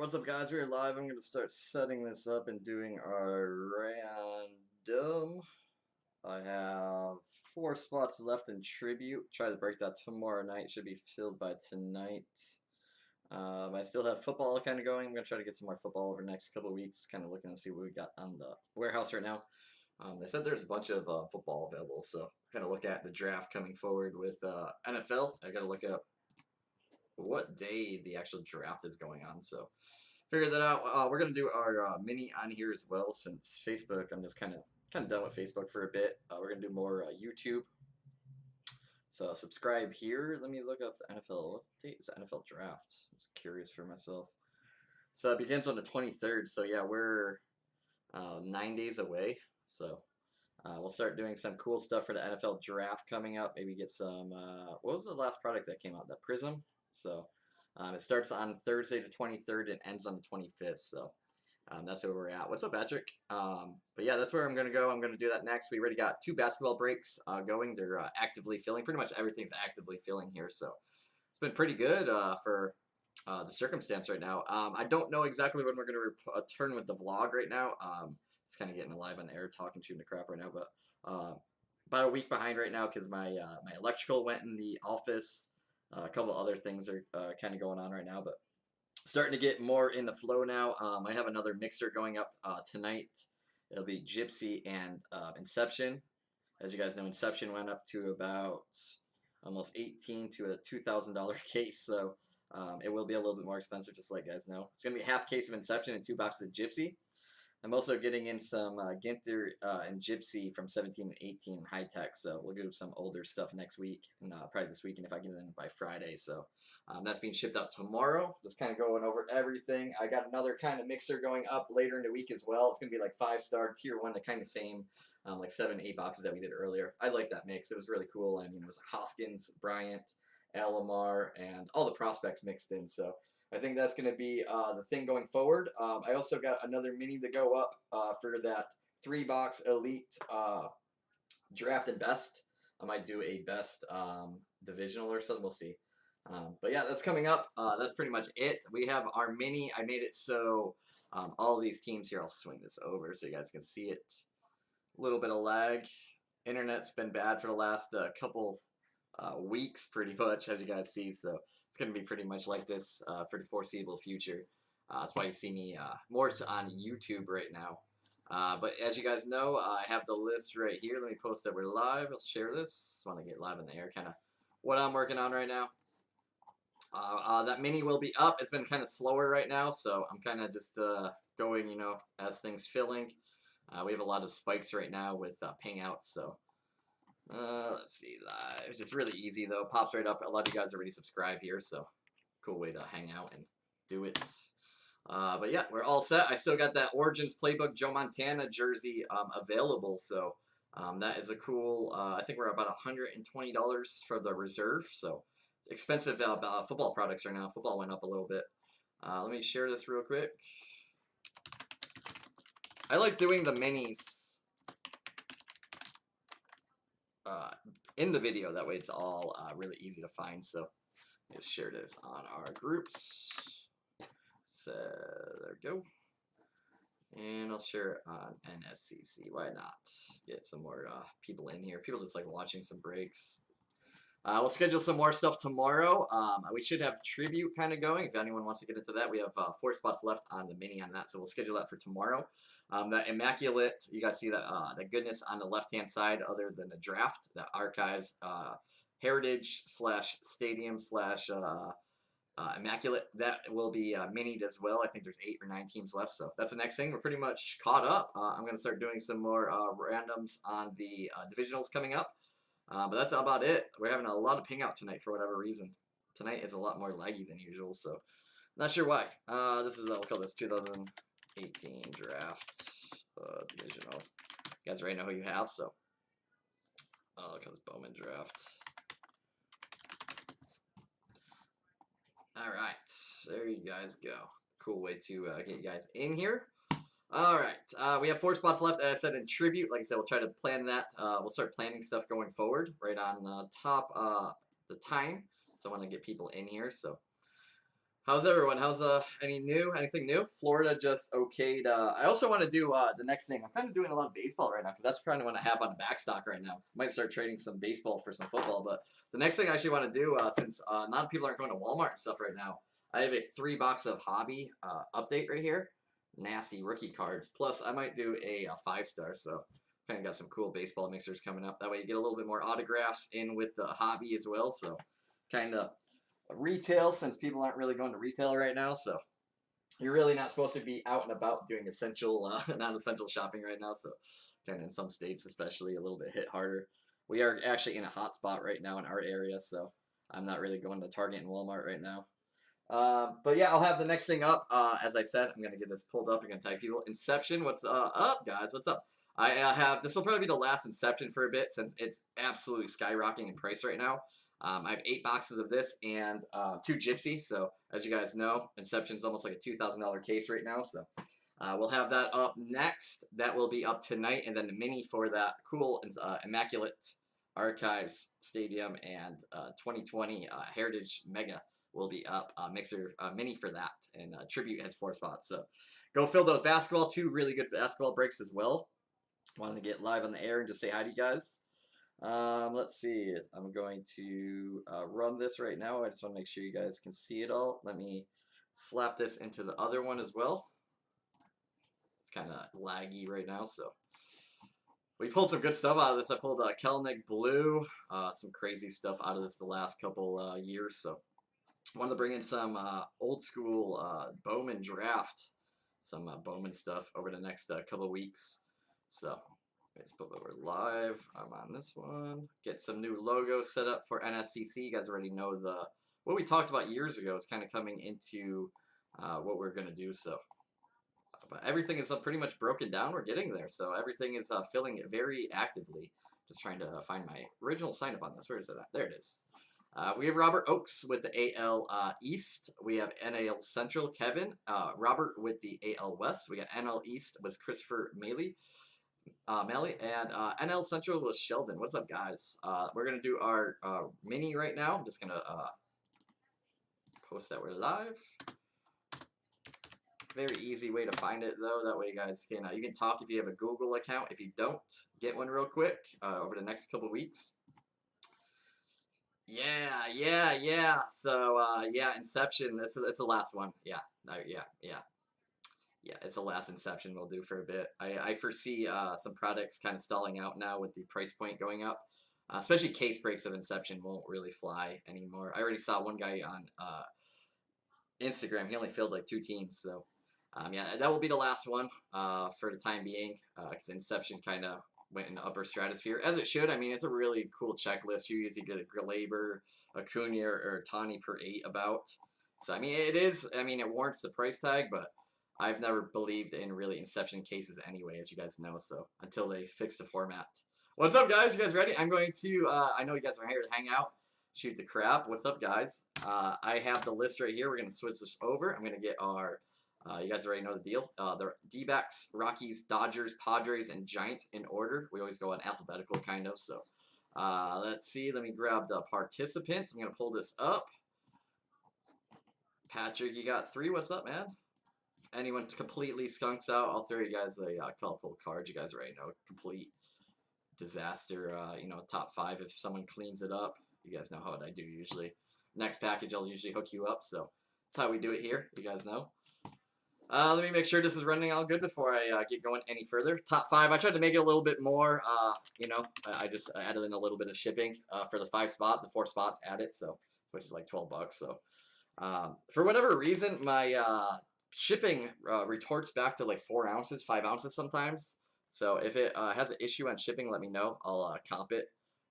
What's up, guys? We're live. I'm going to start setting this up and doing our random. I have 4 spots left in tribute. Try to break that tomorrow night. Should be filled by tonight. I still have football kind of going. I'm going to try to get some more football over the next couple of weeks. Kind of looking to see what we got on the warehouse right now. They said there's a bunch of football available, so kind of look at the draft coming forward with NFL. I got to look up what day the actual draft is going on, so figure that out. We're gonna do our mini on here as well, since Facebook, I'm just kind of done with Facebook for a bit. We're gonna do more YouTube, so subscribe here. Let me look up the NFL. What date is the NFL draft? I'm just curious for myself. So it begins on the 23rd, so yeah, we're 9 days away, so we'll start doing some cool stuff for the NFL draft coming up. Maybe get some what was the last product that came out? The Prism. So it starts on Thursday the 23rd and ends on the 25th. So that's where we're at. What's up, Patrick? But yeah, that's where I'm going to go. I'm going to do that next. We already got 2 basketball breaks going. They're actively filling. Pretty much everything's actively filling here. So it's been pretty good for the circumstance right now. I don't know exactly when we're going to return with the vlog right now. It's kind of getting live on the air, talking, shooting the crap right now. But about a week behind right now because my electrical went in the office. A couple other things are kind of going on right now, but starting to get more in the flow now. I have another mixer going up tonight. It'll be Gypsy and Inception. As you guys know, Inception went up to about almost $18 to a $2,000 case, so it will be a little bit more expensive, just to let you guys know. It's going to be a half case of Inception and 2 boxes of Gypsy. I'm also getting in some Ginter and Gypsy from 17 and 18 high tech, so we'll do some older stuff next week, and probably this weekend if I get it in by Friday. So that's being shipped out tomorrow. Just kind of going over everything. I got another kind of mixer going up later in the week as well. It's going to be like 5-star tier 1, the kind of same like 7-8 boxes that we did earlier. I like that mix. It was really cool, and it was Hoskins, Bryant, Alomar, and all the prospects mixed in. So I think that's going to be the thing going forward. I also got another mini to go up for that 3-box Elite Draft and Best. I might do a Best Divisional or something. We'll see. But yeah, that's coming up. That's pretty much it. We have our mini. I made it so all these teams here, I'll swing this over so you guys can see it. A little bit of lag. Internet's been bad for the last couple weeks, pretty much, as you guys see, so it's going to be pretty much like this for the foreseeable future. That's why you see me more on YouTube right now. But as you guys know, I have the list right here. Let me post that we're live. I'll share this. I want to get live in the air, kind of what I'm working on right now. That mini will be up. It's been kind of slower right now, so I'm kind of just going, as things filling. We have a lot of spikes right now with ping outs, so let's see, live. It's just really easy, though. Pops right up. A lot of you guys already subscribe here, so cool way to hang out and do it. But yeah, we're all set. I still got that Origins Playbook Joe Montana jersey available, so that is a cool, I think we're about $120 for the reserve, so it's expensive football products right now. Football went up a little bit. Let me share this real quick. I like doing the minis in the video. That way it's all really easy to find. So just share this on our groups. So there we go. And I'll share it on NSCC. Why not? Get some more people in here. People just like watching some breaks. We'll schedule some more stuff tomorrow. We should have tribute kind of going. If anyone wants to get into that, we have 4 spots left on the mini on that, so we'll schedule that for tomorrow. The Immaculate, you guys see that the goodness on the left-hand side other than the draft, the archives, heritage / stadium / Immaculate, that will be minied as well. I think there's 8 or 9 teams left, so that's the next thing. We're pretty much caught up. I'm going to start doing some more randoms on the divisionals coming up. But that's about it. We're having a lot of ping out tonight for whatever reason. Tonight is a lot more laggy than usual, so not sure why. This is, we'll call this 2018 draft divisional. You guys already know who you have, so I'll call this Bowman draft. All right, there you guys go. Cool way to get you guys in here. All right, we have 4 spots left, as I said, in tribute. Like I said, we'll try to plan that. We'll start planning stuff going forward right on top the time. So I want to get people in here. So How's everyone? How's anything new? Florida just okayed. I also want to do the next thing. I'm kind of doing a lot of baseball right now because that's kind of what I have on the back stock right now. Might start trading some baseball for some football, but the next thing I actually want to do, since a lot of people aren't going to Walmart and stuff right now, I have a 3 box of hobby update right here. Nasty rookie cards. Plus, I might do a 5-star. So kind of got some cool baseball mixers coming up. That way, you get a little bit more autographs in with the hobby as well. So kind of retail, since people aren't really going to retail right now, so you're really not supposed to be out and about doing essential non-essential shopping right now, so kind of in some states especially a little bit hit harder. We are actually in a hot spot right now in our area, so I'm not really going to Target and Walmart right now. But yeah, I'll have the next thing up. As I said, I'm gonna get this pulled up. I'm gonna type people. Inception, what's up, guys? What's up? I have this will probably be the last Inception for a bit since it's absolutely skyrocketing in price right now. I have 8 boxes of this and 2 Gypsy. So as you guys know, Inception's almost like a $2,000 case right now. So we'll have that up next. That will be up tonight, and then the mini for that cool Immaculate Archives Stadium and 2020 Heritage Mega will be up. Mixer mini for that, and Tribute has 4 spots. So go fill those basketball. 2 really good basketball breaks as well. Wanted to get live on the air and just say hi to you guys. Let's see. I'm going to run this right now. I just want to make sure you guys can see it all. Let me slap this into the other one as well. It's kind of laggy right now, so we pulled some good stuff out of this. I pulled Kelnick Blue, some crazy stuff out of this the last couple years. So wanted to bring in some old school Bowman draft, some Bowman stuff over the next couple weeks. So let's put we're live. I'm on this one. Get some new logos set up for NSCC. You guys already know what we talked about years ago is kind of coming into what we're gonna do. So, but everything is pretty much broken down. We're getting there. So everything is filling very actively. Just trying to find my original sign up on this. Where is it at? There it is. We have Robert Oakes with the AL East. We have NAL Central, Kevin. Robert with the AL West. We got NL East was Christopher Maley. And NL Central was Sheldon. What's up, guys? We're going to do our mini right now. I'm just going to post that we're live. Very easy way to find it, though. That way you guys can, you can talk if you have a Google account. If you don't, get one real quick over the next couple weeks. Yeah. So, yeah, Inception. This is the last one. Yeah, it's the last Inception we'll do for a bit. I foresee some products kind of stalling out now with the price point going up. Especially case breaks of Inception won't really fly anymore. I already saw one guy on Instagram. He only filled like 2 teams. So, yeah, that will be the last one for the time being. Because Inception kind of went in the upper stratosphere, as it should. I mean, it's a really cool checklist. You usually get a Glaber, Acuna, or Tani per 8 about. So, I mean, it is. I mean, it warrants the price tag, but I've never believed in really Inception cases anyway, as you guys know, so until they fix the format. What's up, guys? You guys ready? I'm going to, I know you guys are here to hang out, shoot the crap. What's up, guys? I have the list right here. We're going to switch this over. I'm going to get our, you guys already know the deal. The D-backs, Rockies, Dodgers, Padres, and Giants in order. We always go in alphabetical, kind of, so let's see. Let me grab the participants. I'm going to pull this up. Patrick, you got 3. What's up, man? Anyone completely skunks out, I'll throw you guys a couple cards. You guys already know, complete disaster. Top 5 if someone cleans it up. You guys know how I do usually. Next package, I'll usually hook you up. So that's how we do it here. You guys know. Let me make sure this is running all good before I get going any further. Top 5. I tried to make it a little bit more. I just added in a little bit of shipping for the 5 spot. The 4 spots added, so which is like $12. So for whatever reason, my shipping retorts back to like 4 ounces, 5 ounces sometimes. So if it has an issue on shipping, let me know. I'll comp it.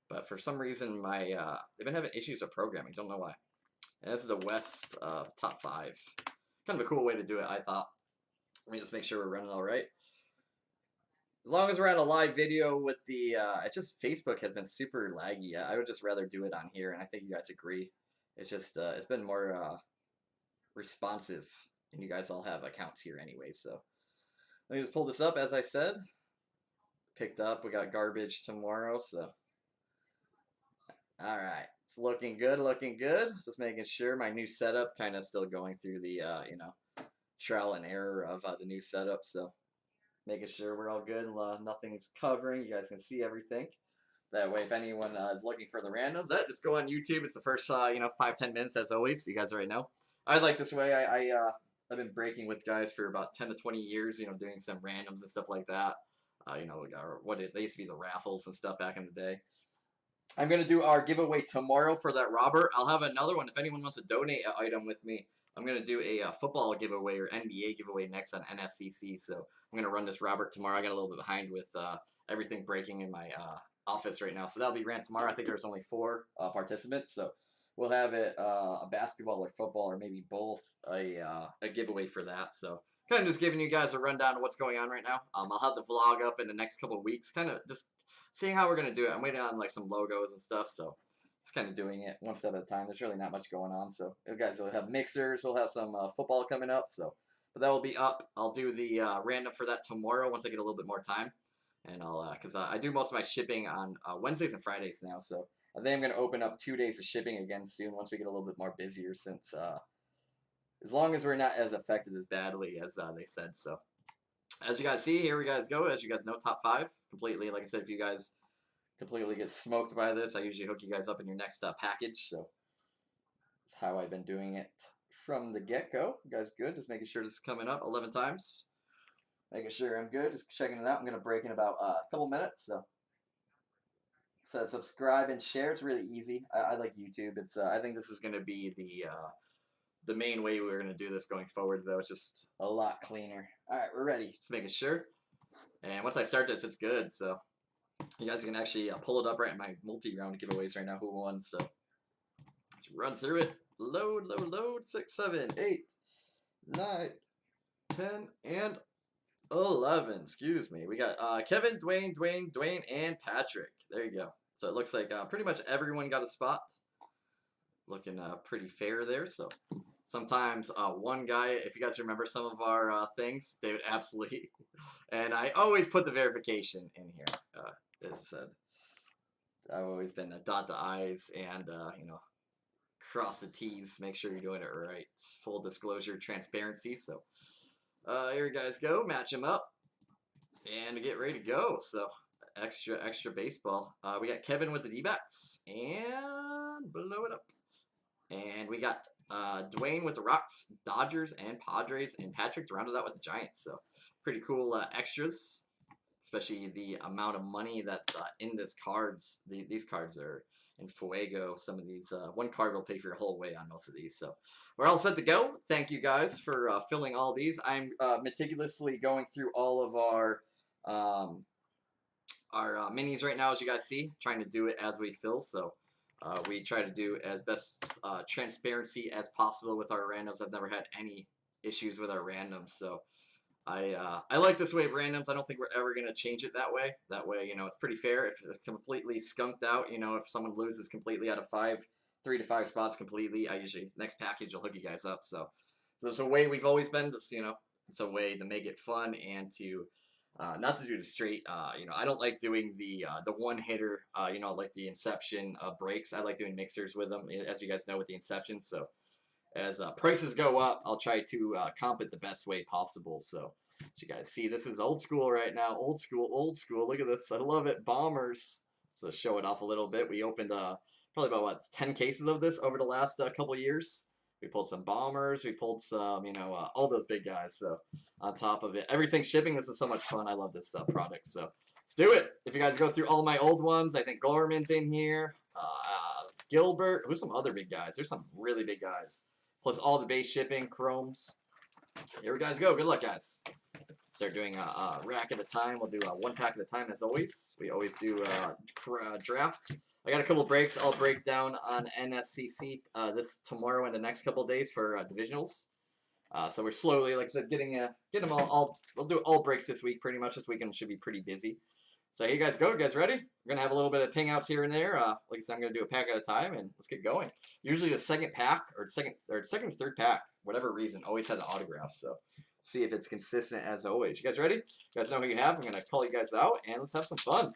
But for some reason, they've been having issues with programming. Don't know why. And this is the West top 5. Kind of a cool way to do it, I thought. Let me just make sure we're running all right. As long as we're on a live video with the, it's just Facebook has been super laggy. I would just rather do it on here, and I think you guys agree. It's just, it's been more responsive. And you guys all have accounts here anyway, so let me just pull this up. As I said, picked up. We got garbage tomorrow, so all right. It's looking good, looking good. Just making sure my new setup, kind of still going through the, trial and error of the new setup. So making sure we're all good and nothing's covering. You guys can see everything. That way, if anyone is looking for the randoms, just go on YouTube. It's the first, 5-10 minutes as always. So you guys already know. I like this way. I've been breaking with guys for about 10 to 20 years. Doing some randoms and stuff like that. They used to be the raffles and stuff back in the day. I'm gonna do our giveaway tomorrow for that Robert. I'll have another one if anyone wants to donate an item with me. I'm gonna do a football giveaway or NBA giveaway next on NSCC. So I'm gonna run this Robert tomorrow. I got a little bit behind with everything breaking in my office right now, so that'll be ran tomorrow. I think there's only 4 participants, so we'll have it a basketball or football or maybe both a giveaway for that. So kind of just giving you guys a rundown of what's going on right now. I'll have the vlog up in the next couple of weeks, kind of just seeing how we're gonna do it. I'm waiting on like some logos and stuff, so just kind of doing it one step at a time. There's really not much going on, so you guys will have mixers. We'll have some football coming up, so but that will be up. I'll do the random for that tomorrow once I get a little bit more time, and I'll because I do most of my shipping on Wednesdays and Fridays now, so I think I'm gonna open up 2 days of shipping again soon once we get a little bit more busier. Since as long as we're not as affected as badly as they said, so. As you guys see, here we guys go. As you guys know, top 5 completely. Like I said, if you guys completely get smoked by this, I usually hook you guys up in your next package. So that's how I've been doing it from the get-go. You guys good? Just making sure this is coming up 11 times. Making sure I'm good. Just checking it out. I'm going to break in about a couple minutes. So subscribe and share. It's really easy. I like YouTube. It's I think this is going to be the main way we're going to do this going forward, though. It's just a lot cleaner. All right, we're ready. Just making sure. And once I start this, it's good. So you guys can actually pull it up right in my multi-round giveaways right now. Who won? So let's run through it. Load, load, load. 6, 7, 8, 9, 10, and 11. Excuse me. We got Kevin, Dwayne, and Patrick. There you go. So it looks like pretty much everyone got a spot. Looking pretty fair there. So sometimes one guy, if you guys remember some of our things, they would absolutely, and I always put the verification in here. As said, I've always been dot the I's and cross the T's. Make sure you're doing it right. Full disclosure, transparency. So here you guys go. Match them up and get ready to go. So extra baseball. We got Kevin with the D-backs and blow it up. And we got Dwayne with the Rocks, Dodgers, and Padres, and Patrick rounded out with the Giants. So pretty cool extras, especially the amount of money that's in this cards. These cards are in Fuego. Some of these, one card will pay for your whole way on most of these. So we're all set to go. Thank you guys for filling all these. I'm meticulously going through all of our minis right now, as you guys see, trying to do it as we fill. So we try to do as best transparency as possible with our randoms. I've never had any issues with our randoms, so I like this way of randoms. I don't think we're ever going to change it that way. That way, it's pretty fair. If it's completely skunked out, if someone loses completely out of 3 to 5 spots completely, I usually, next package, I'll hook you guys up. So there's a way we've always been, just, it's a way to make it fun and to not to do the straight, I don't like doing the one hitter, like the Inception breaks. I like doing mixers with them, as you guys know, with the Inception. So as prices go up, I'll try to comp it the best way possible. So as you guys see, this is old school right now. Old school, old school. Look at this. I love it. Bombers. So show it off a little bit. We opened probably about 10 cases of this over the last couple of years. We pulled some bombers. We pulled some, all those big guys. So on top of it, everything's shipping. This is so much fun. I love this product. So let's do it. If you guys go through all my old ones, I think Gorman's in here. Gilbert. Who's some other big guys? There's some really big guys. Plus all the base shipping, chromes. Here we guys go. Good luck, guys. Start doing a rack at a time. We'll do 1 pack at a time, as always. We always do draft. I got a couple breaks. I'll break down on NSCC this tomorrow and the next couple of days for divisionals. So we're slowly, like I said, getting them all. We'll do all breaks this week. Pretty much this weekend should be pretty busy. So here you guys go. You guys ready? We're gonna have a little bit of ping outs here and there. Like I said, I'm gonna do a pack at a time, and let's get going. Usually the second pack or second or third pack, whatever reason, always has an autograph. So see if it's consistent as always. You guys ready? You guys know who you have. I'm gonna call you guys out, and let's have some fun.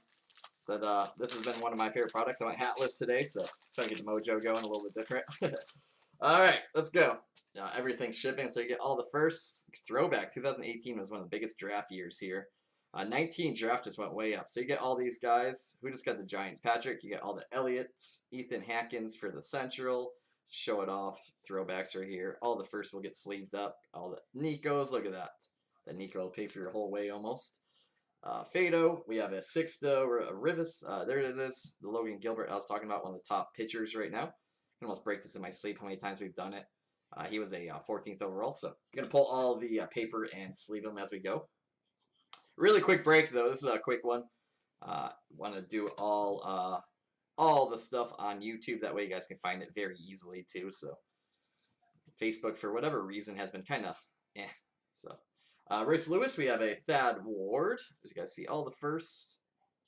So this has been one of my favorite products. I went hatless today, so trying to get the mojo going a little bit different. All right, let's go. Now everything's shipping, so you get all the first throwback. 2018 was one of the biggest draft years here. 19 draft just went way up. So you get all these guys. Who just got the Giants? Patrick. You get all the Elliots. Ethan Hackins for the Central. Show it off. Throwbacks are here. All the first will get sleeved up. All the Nikos. Look at that. The Nico will pay for your whole way almost. Fado. We have a Sixto, a Rivas. There it is. The Logan Gilbert I was talking about. One of the top pitchers right now. I can almost break this in my sleep how many times we've done it. He was a 14th overall. So I'm going to pull all the paper and sleeve them as we go. Really quick break though. This is a quick one. Want to do all the stuff on YouTube. That way you guys can find it very easily too. So Facebook, for whatever reason, has been kind of So Royce Lewis, we have a Thad Ward. As you guys see, all the first,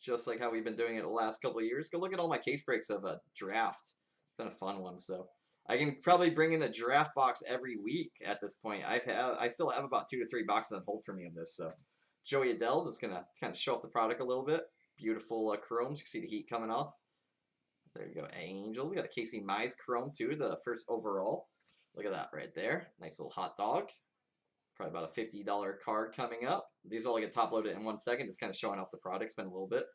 just like how we've been doing it the last couple of years. Go look at all my case breaks of a draft. It's been a fun one. So I can probably bring in a draft box every week at this point. I still have about 2 to 3 boxes on hold for me of this. So Joey Adele is going to kind of show off the product a little bit. Beautiful chromes. You can see the heat coming off. There you go, Angels. We got a Casey Mize chrome too, the first overall. Look at that right there. Nice little hot dog. Probably about a $50 card coming up. These all get top loaded in 1 second. Just kind of showing off the product. Spend a little bit.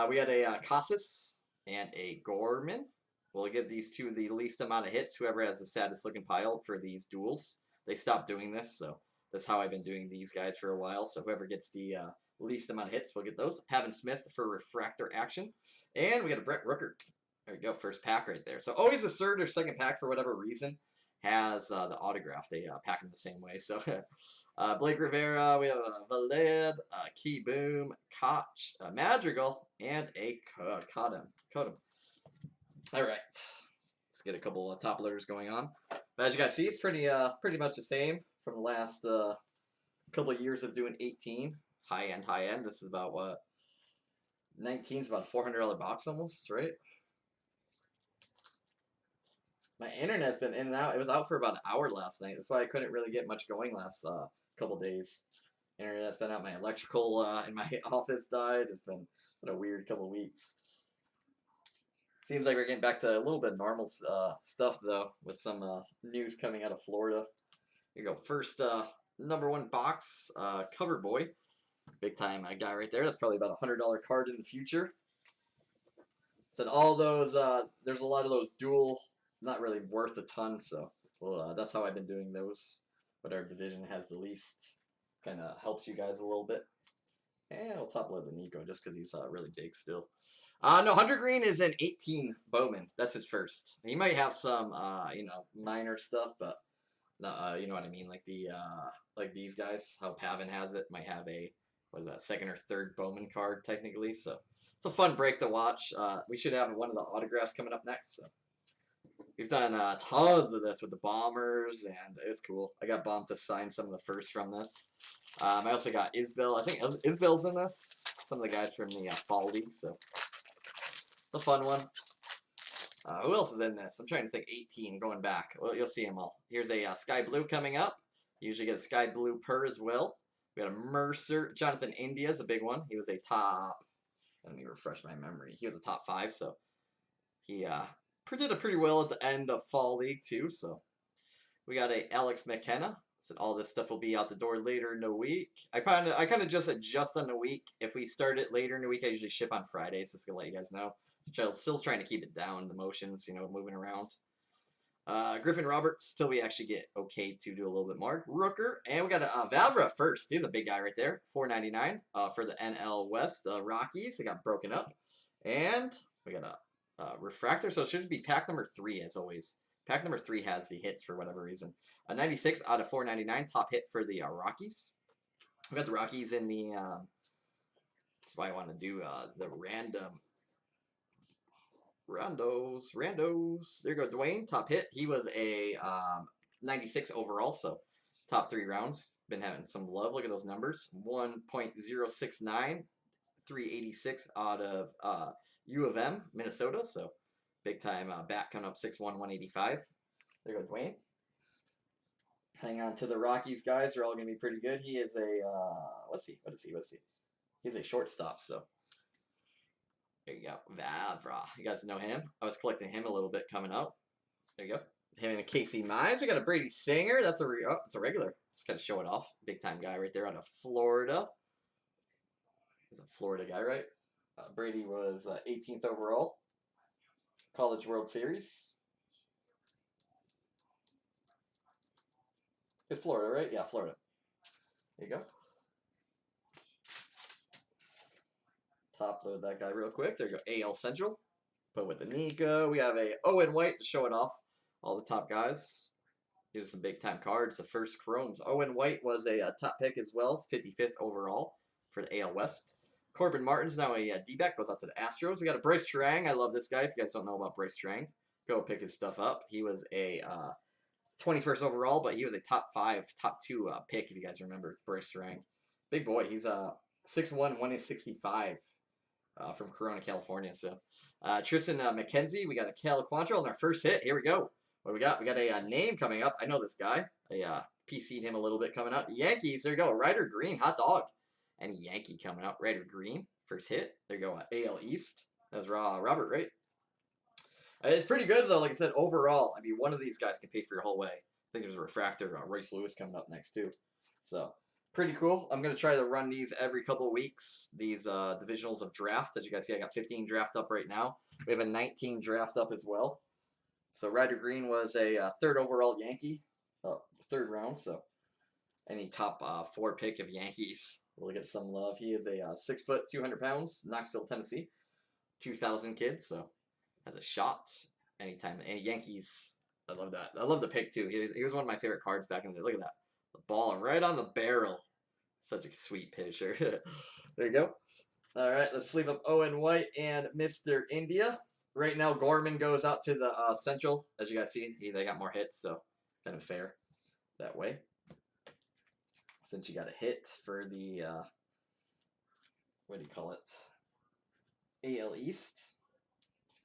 We had a Casas and a Gorman. We'll give these two the least amount of hits. Whoever has the saddest looking pile for these duels. They stopped doing this, so that's how I've been doing these guys for a while. So whoever gets the least amount of hits will get those. Pavin Smith for refractor action. And we got a Brett Rooker. There we go, first pack right there. So always a third or second pack for whatever reason has the autograph. They pack them the same way. So Blake Rivera, we have a Valed, Key Boom, Koch, Madrigal, and a Cotton. All right, let's get a couple of top loaders going on. But as you guys see, it's pretty much the same from the last couple of years of doing 18. High end. This is about what? 19 is about a $400 box almost, right? My internet's been in and out. It was out for about an hour last night. That's why I couldn't really get much going last couple days. Internet's been out. My electrical in my office died. It's been a weird couple of weeks. Seems like we're getting back to a little bit normal stuff though, with some news coming out of Florida. Here you go. First number 1 box, Cover Boy. Big time guy right there. That's probably about a $100 card in the future. Said all those, there's a lot of those dual, not really worth a ton, so well, that's how I've been doing those. But our division has the least, kind of helps you guys a little bit. And I'll top load the Nico just because he's really big still. No, Hunter Green is an 18 Bowman. That's his first. He might have some, minor stuff, but you know what I mean, like the like these guys. How Pavin has it might have a second or third Bowman card technically. So it's a fun break to watch. We should have one of the autographs coming up next. So we've done tons of this with the Bombers, and it's cool. I got Bomb to sign some of the first from this. I also got Isbell. I think Isbell's in this. Some of the guys from the Fall League. So it's a fun one. Who else is in this? I'm trying to think. 18 going back. Well, you'll see them all. Here's a Sky Blue coming up. Usually get a Sky Blue per as well. We got a Mercer. Jonathan India is a big one. He was a top. Let me refresh my memory. He was a top 5, so he did pretty well at the end of Fall League too. So we got a Alex McKenna. So all this stuff will be out the door later in the week. I kind of just adjust on the week. If we start it later in the week, I usually ship on Fridays. Just gonna let you guys know. Still trying to keep it down, the motions, moving around. Griffin Roberts, till we actually get okay to do a little bit more. Rooker, and we got a Valvra first. He's a big guy right there. $4.99 for the NL West Rockies. It got broken up. And we got a Refractor, so it should be pack number 3 as always. Pack number 3 has the hits for whatever reason. A 96 out of 4.99, top hit for the Rockies. We got the Rockies in the, that's why I want to do the random randos. There you go, Dwayne, top hit. He was a 96 overall, so top 3 rounds. Been having some love. Look at those numbers. 1.069, 386 out of U of M, Minnesota. So big time bat coming up 6'1", 185. There you go, Dwayne. Hang on to the Rockies, guys. They're all going to be pretty good. He is a, what is he? He's a shortstop, so There you go. Vavra. You guys know him. I was collecting him a little bit coming up. There you go. Him and Casey Mize. We got a Brady Singer. That's it's a regular. Just got to show it off. Big time guy right there out of Florida. He's a Florida guy, right? Brady was 18th overall. College World Series. It's Florida, right? Yeah, Florida. There you go. Top load that guy real quick. There you go. AL Central. Put with the Nico. We have a Owen White to show it off. All the top guys. Here's some big time cards. The first Chromes. Owen White was a top pick as well. 55th overall for the AL West. Corbin Martin's now a D-back. Goes out to the Astros. We got a Bryce Trang. I love this guy. If you guys don't know about Bryce Trang, go pick his stuff up. He was a 21st overall, but he was a top 2 pick, if you guys remember Bryce Trang. Big boy. He's 6'1", 165 from Corona, California. So Tristan McKenzie, we got a Cal Quantrill on our first hit. Here we go. What do we got? We got a name coming up. I know this guy. I PC'd him a little bit coming up. Yankees. There you go. Ryder Green, hot dog. And Yankee coming up. Ryder Green, first hit. There you go. AL East. That was Robert, right? It's pretty good, though. Like I said, overall, I mean, one of these guys can pay for your whole way. I think there's a refractor, Royce Lewis, coming up next, too. So, pretty cool. I'm going to try to run these every couple of weeks. These divisionals of draft. As you guys see, I got 15 draft up right now. We have a 19 draft up as well. So, Ryder Green was a 3rd overall Yankee. 3rd round, so any top 4 pick of Yankees will get some love. He is a 6 foot, 200 pounds, Knoxville, Tennessee. 2000 kid, so has a shot anytime. And Yankees, I love that. I love the pick, too. He was one of my favorite cards back in the day. Look at that. The ball right on the barrel. Such a sweet pitcher. There you go. All right, let's sleeve up Owen White and Mr. India. Right now, Gorman goes out to the Central. As you guys see, they got more hits, so kind of fair that way. Since you got a hit for the, what do you call it? AL East.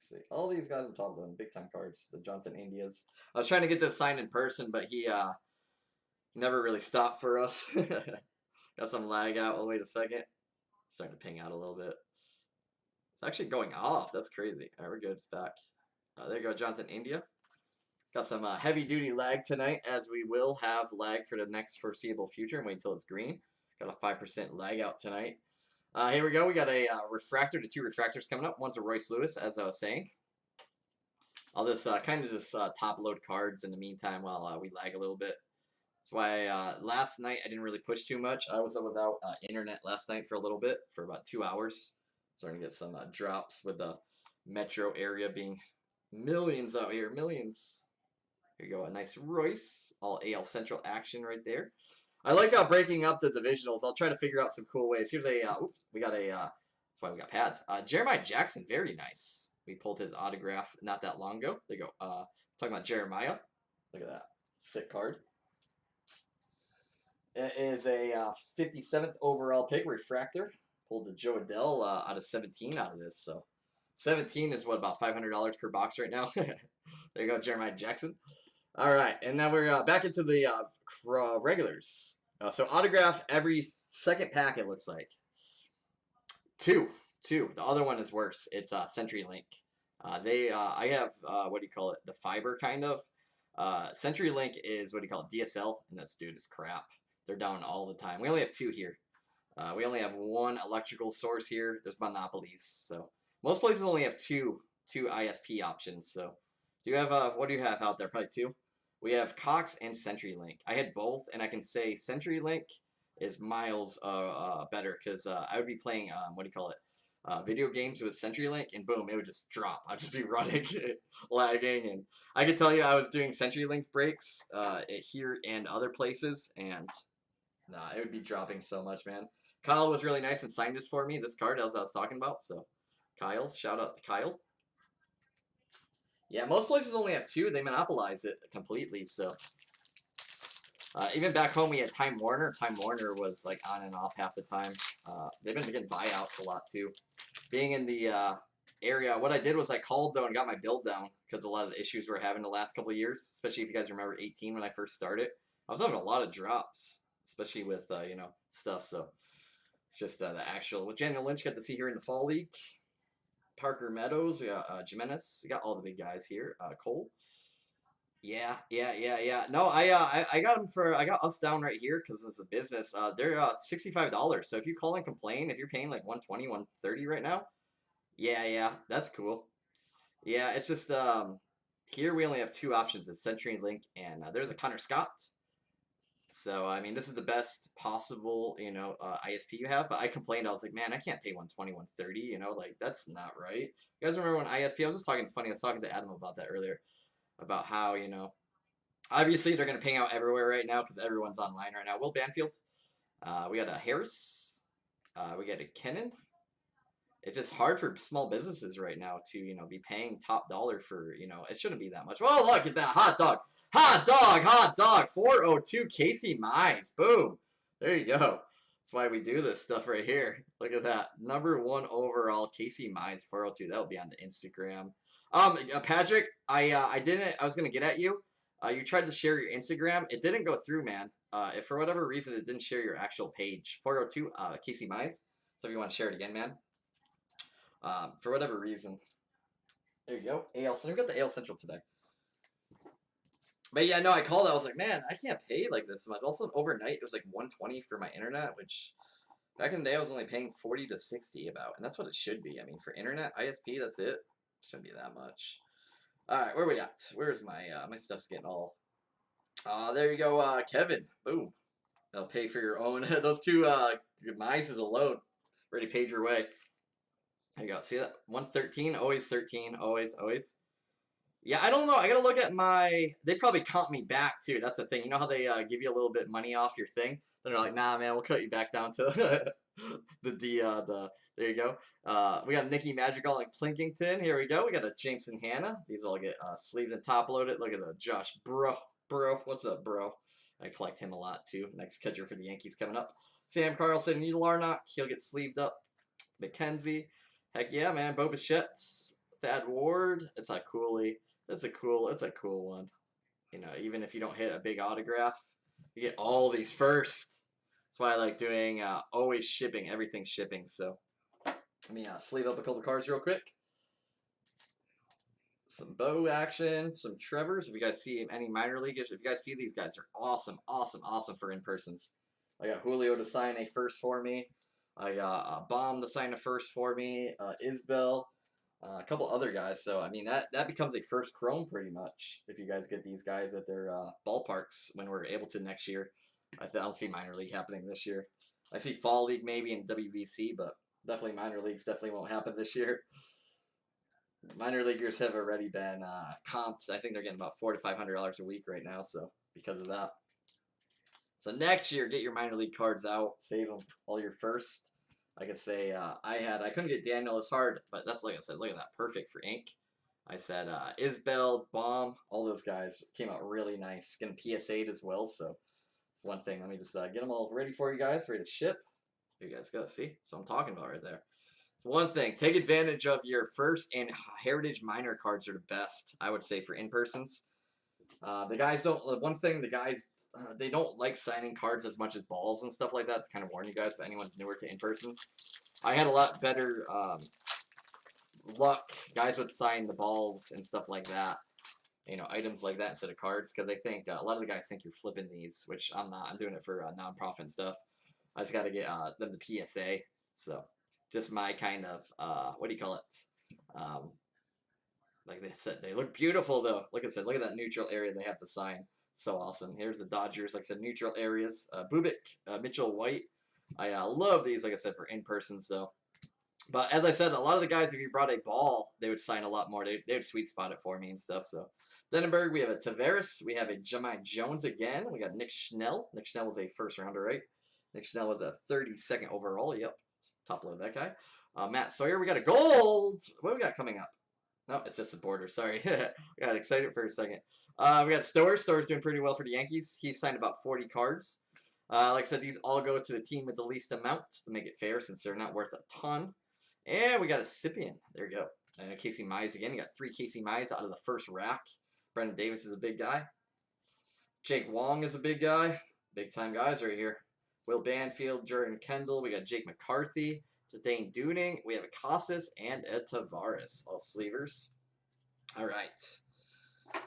See, all these guys I'm talking about, big time cards. The Jonathan Indias. I was trying to get this signed in person, but he never really stopped for us. Got some lag out. Oh, wait a second. Starting to ping out a little bit. It's actually going off. That's crazy. All right, we're good. It's back. There you go, Jonathan India. Got some heavy-duty lag tonight, as we will have lag for the next foreseeable future. And wait until it's green. Got a 5% lag out tonight. Here we go. We got a refractor to 2 refractors coming up. One's a Royce Lewis, as I was saying. I'll just kind of just top load cards in the meantime while we lag a little bit. That's why last night I didn't really push too much. I was without internet last night for a little bit, for about 2 hours. Starting to get some drops with the metro area being millions out here. Millions. Here you go. A nice Royce. All AL Central action right there. I like breaking up the divisionals. I'll try to figure out some cool ways. Here's a, we got a, that's why we got pads. Jeremiah Jackson, very nice. We pulled his autograph not that long ago. There you go. Talking about Jeremiah. Look at that. Sick card. It is a 57th overall pick, refractor. Pulled the Joe Adele out of 17 out of this. So 17 is what, about $500 per box right now. There you go, Jeremiah Jackson. All right, and now we're back into the regulars. So autograph every second pack, it looks like. Two. The other one is worse. It's CenturyLink. I have, what do you call it, the fiber kind of. CenturyLink is, what do you call it, DSL, and this dude is crap. They're down all the time. We only have 2 here. We only have 1 electrical source here. There's monopolies. So most places only have two ISP options. So do you have, what do you have out there? Probably 2? We have Cox and CenturyLink. I had both, and I can say CenturyLink is miles better because I would be playing, what do you call it, video games with CenturyLink, and boom, it would just drop. I'd just be running, lagging, and I can tell you I was doing CenturyLink breaks here and other places, and nah, it would be dropping so much, man. Kyle was really nice and signed this for me, this card, as I was talking about, so Kyle, shout out to Kyle. Yeah, most places only have 2. They monopolize it completely, so. Even back home, we had Time Warner. Time Warner was like on and off half the time. They've been getting buyouts a lot, too. Being in the area, what I did was I called, though, and got my build down because a lot of the issues we're having the last couple of years, especially if you guys remember 18 when I first started. I was having a lot of drops, especially with, you know, stuff, so. It's just the actual, what Daniel Lynch got to see here in the Fall League. Parker Meadows. We got Jimenez. We got all the big guys here. Cole. Yeah. No, I got them for I got us down right here because it's a business. They're $65. So if you call and complain, if you're paying like 120, 130 right now, yeah, that's cool. Yeah, it's just here we only have two options: it's Century Link and there's a Connor Scott. So I mean, this is the best possible ISP you have. But I complained. I was like, man, I can't pay 120, 130. Like that's not right. You guys remember when ISP? I was just talking. It's funny. I was talking to Adam about that earlier about how obviously they're gonna ping out everywhere right now because everyone's online right now. Will Banfield. We got a Harris. We got a Kennan. It's just hard for small businesses right now to be paying top dollar for it shouldn't be that much. Well, look at that hot dog 402 Casey Mize, boom, there you go. That's why we do this stuff right here. Look at that, #1 overall Casey Mize 402. That'll be on the Instagram. Patrick, I was gonna get at you. You tried to share your Instagram, it didn't go through, man. If for whatever reason it didn't share your actual page, 402 Casey Mize. So if you want to share it again, man. For whatever reason. There you go. AL Central. We got the AL Central today. But yeah, no, I called. I was like, man, I can't pay like this much. Also, overnight it was like 120 for my internet, which back in the day I was only paying 40 to 60 about, and that's what it should be. I mean, for internet ISP, that's it. Shouldn't be that much. All right, where we at? Where's my my stuff's getting all? There you go, Kevin. Boom. They'll pay for your own. Those two mice is alone. Already paid your way. There you go. See that? 113, always 13, always. Yeah, I don't know. I gotta look at my. They probably count me back too. That's the thing. You know how they give you a little bit money off your thing? Then they're like, nah, man, we'll cut you back down to the. There you go. We got Nicky Madrigal and Plinkington. Here we go. We got a Jameson Hanna. These all get sleeved and top loaded. Look at the Josh bro. What's up, bro? I collect him a lot too. Next catcher for the Yankees coming up. Sam Carlson, Larnock. He'll get sleeved up. McKenzie. Heck yeah, man. Bo Bichette. Thad Ward. It's a Cooley. It's a cool one. Even if you don't hit a big autograph, you get all these first. That's why I like doing always shipping. Everything's shipping. So let me sleeve up a couple cards real quick. Some Bo action, some Trevors. If you guys see any minor leaguers, if you guys see these guys, are awesome for in-persons. I got Julio to sign a first for me. I got Bomb to sign a first for me. Isbell. A couple other guys, so I mean that becomes a first chrome pretty much if you guys get these guys at their ballparks when we're able to next year. I don't see minor league happening this year. I see fall league maybe in WBC, but definitely minor leagues definitely won't happen this year. Minor leaguers have already been comped. I think they're getting about $400 to $500 a week right now, so because of that. So next year, get your minor league cards out, save them all your first. I could say I couldn't get Daniel as hard, but that's like I said, look at that, perfect for ink. I said Isbell, Bomb, all those guys came out really nice. Getting PSA'd as well, so it's one thing. Let me just get them all ready for you guys, ready to ship. Here you guys go, see? That's what I'm talking about right there. It's one thing, take advantage of your first and Heritage minor cards are the best, I would say, for in-persons. The guys don't, one thing, the guys, they don't like signing cards as much as balls and stuff like that. To kind of warn you guys, if anyone's newer to in-person. I had a lot better luck. Guys would sign the balls and stuff like that. Items like that instead of cards. Because they think, a lot of the guys think you're flipping these, which I'm not. I'm doing it for non-profit stuff. I just got to get them the PSA. So, just my kind of, what do you call it? Like they said, they look beautiful though. Like I said, look at that neutral area they have to sign. So awesome. Here's the Dodgers, like I said, neutral areas. Bubic, Mitchell White. I love these, like I said, for in-persons though. But as I said, a lot of the guys, if you brought a ball, they would sign a lot more. They would sweet spot it for me and stuff. So Denenberg, we have a Taveras. We have a Jemai Jones again. We got Nick Schnell. Nick Schnell was a first rounder, right? Nick Schnell was a 32nd overall. Yep. Top load that guy. Matt Sawyer, we got a gold. What do we got coming up? No, it's just a border. Sorry. I got excited for a second. We got Stower. Stower's doing pretty well for the Yankees. He signed about 40 cards. Like I said, these all go to the team with the least amount to make it fair since they're not worth a ton. And we got a Sipian. There you go. And Casey Mize again. You got 3 Casey Mize out of the first rack. Brendan Davis is a big guy. Jake Wong is a big guy. Big time guys right here. Will Banfield, Jordan Kendall. We got Jake McCarthy. Dane Dooning. We have a Casas and a Tavares. All sleevers. All right.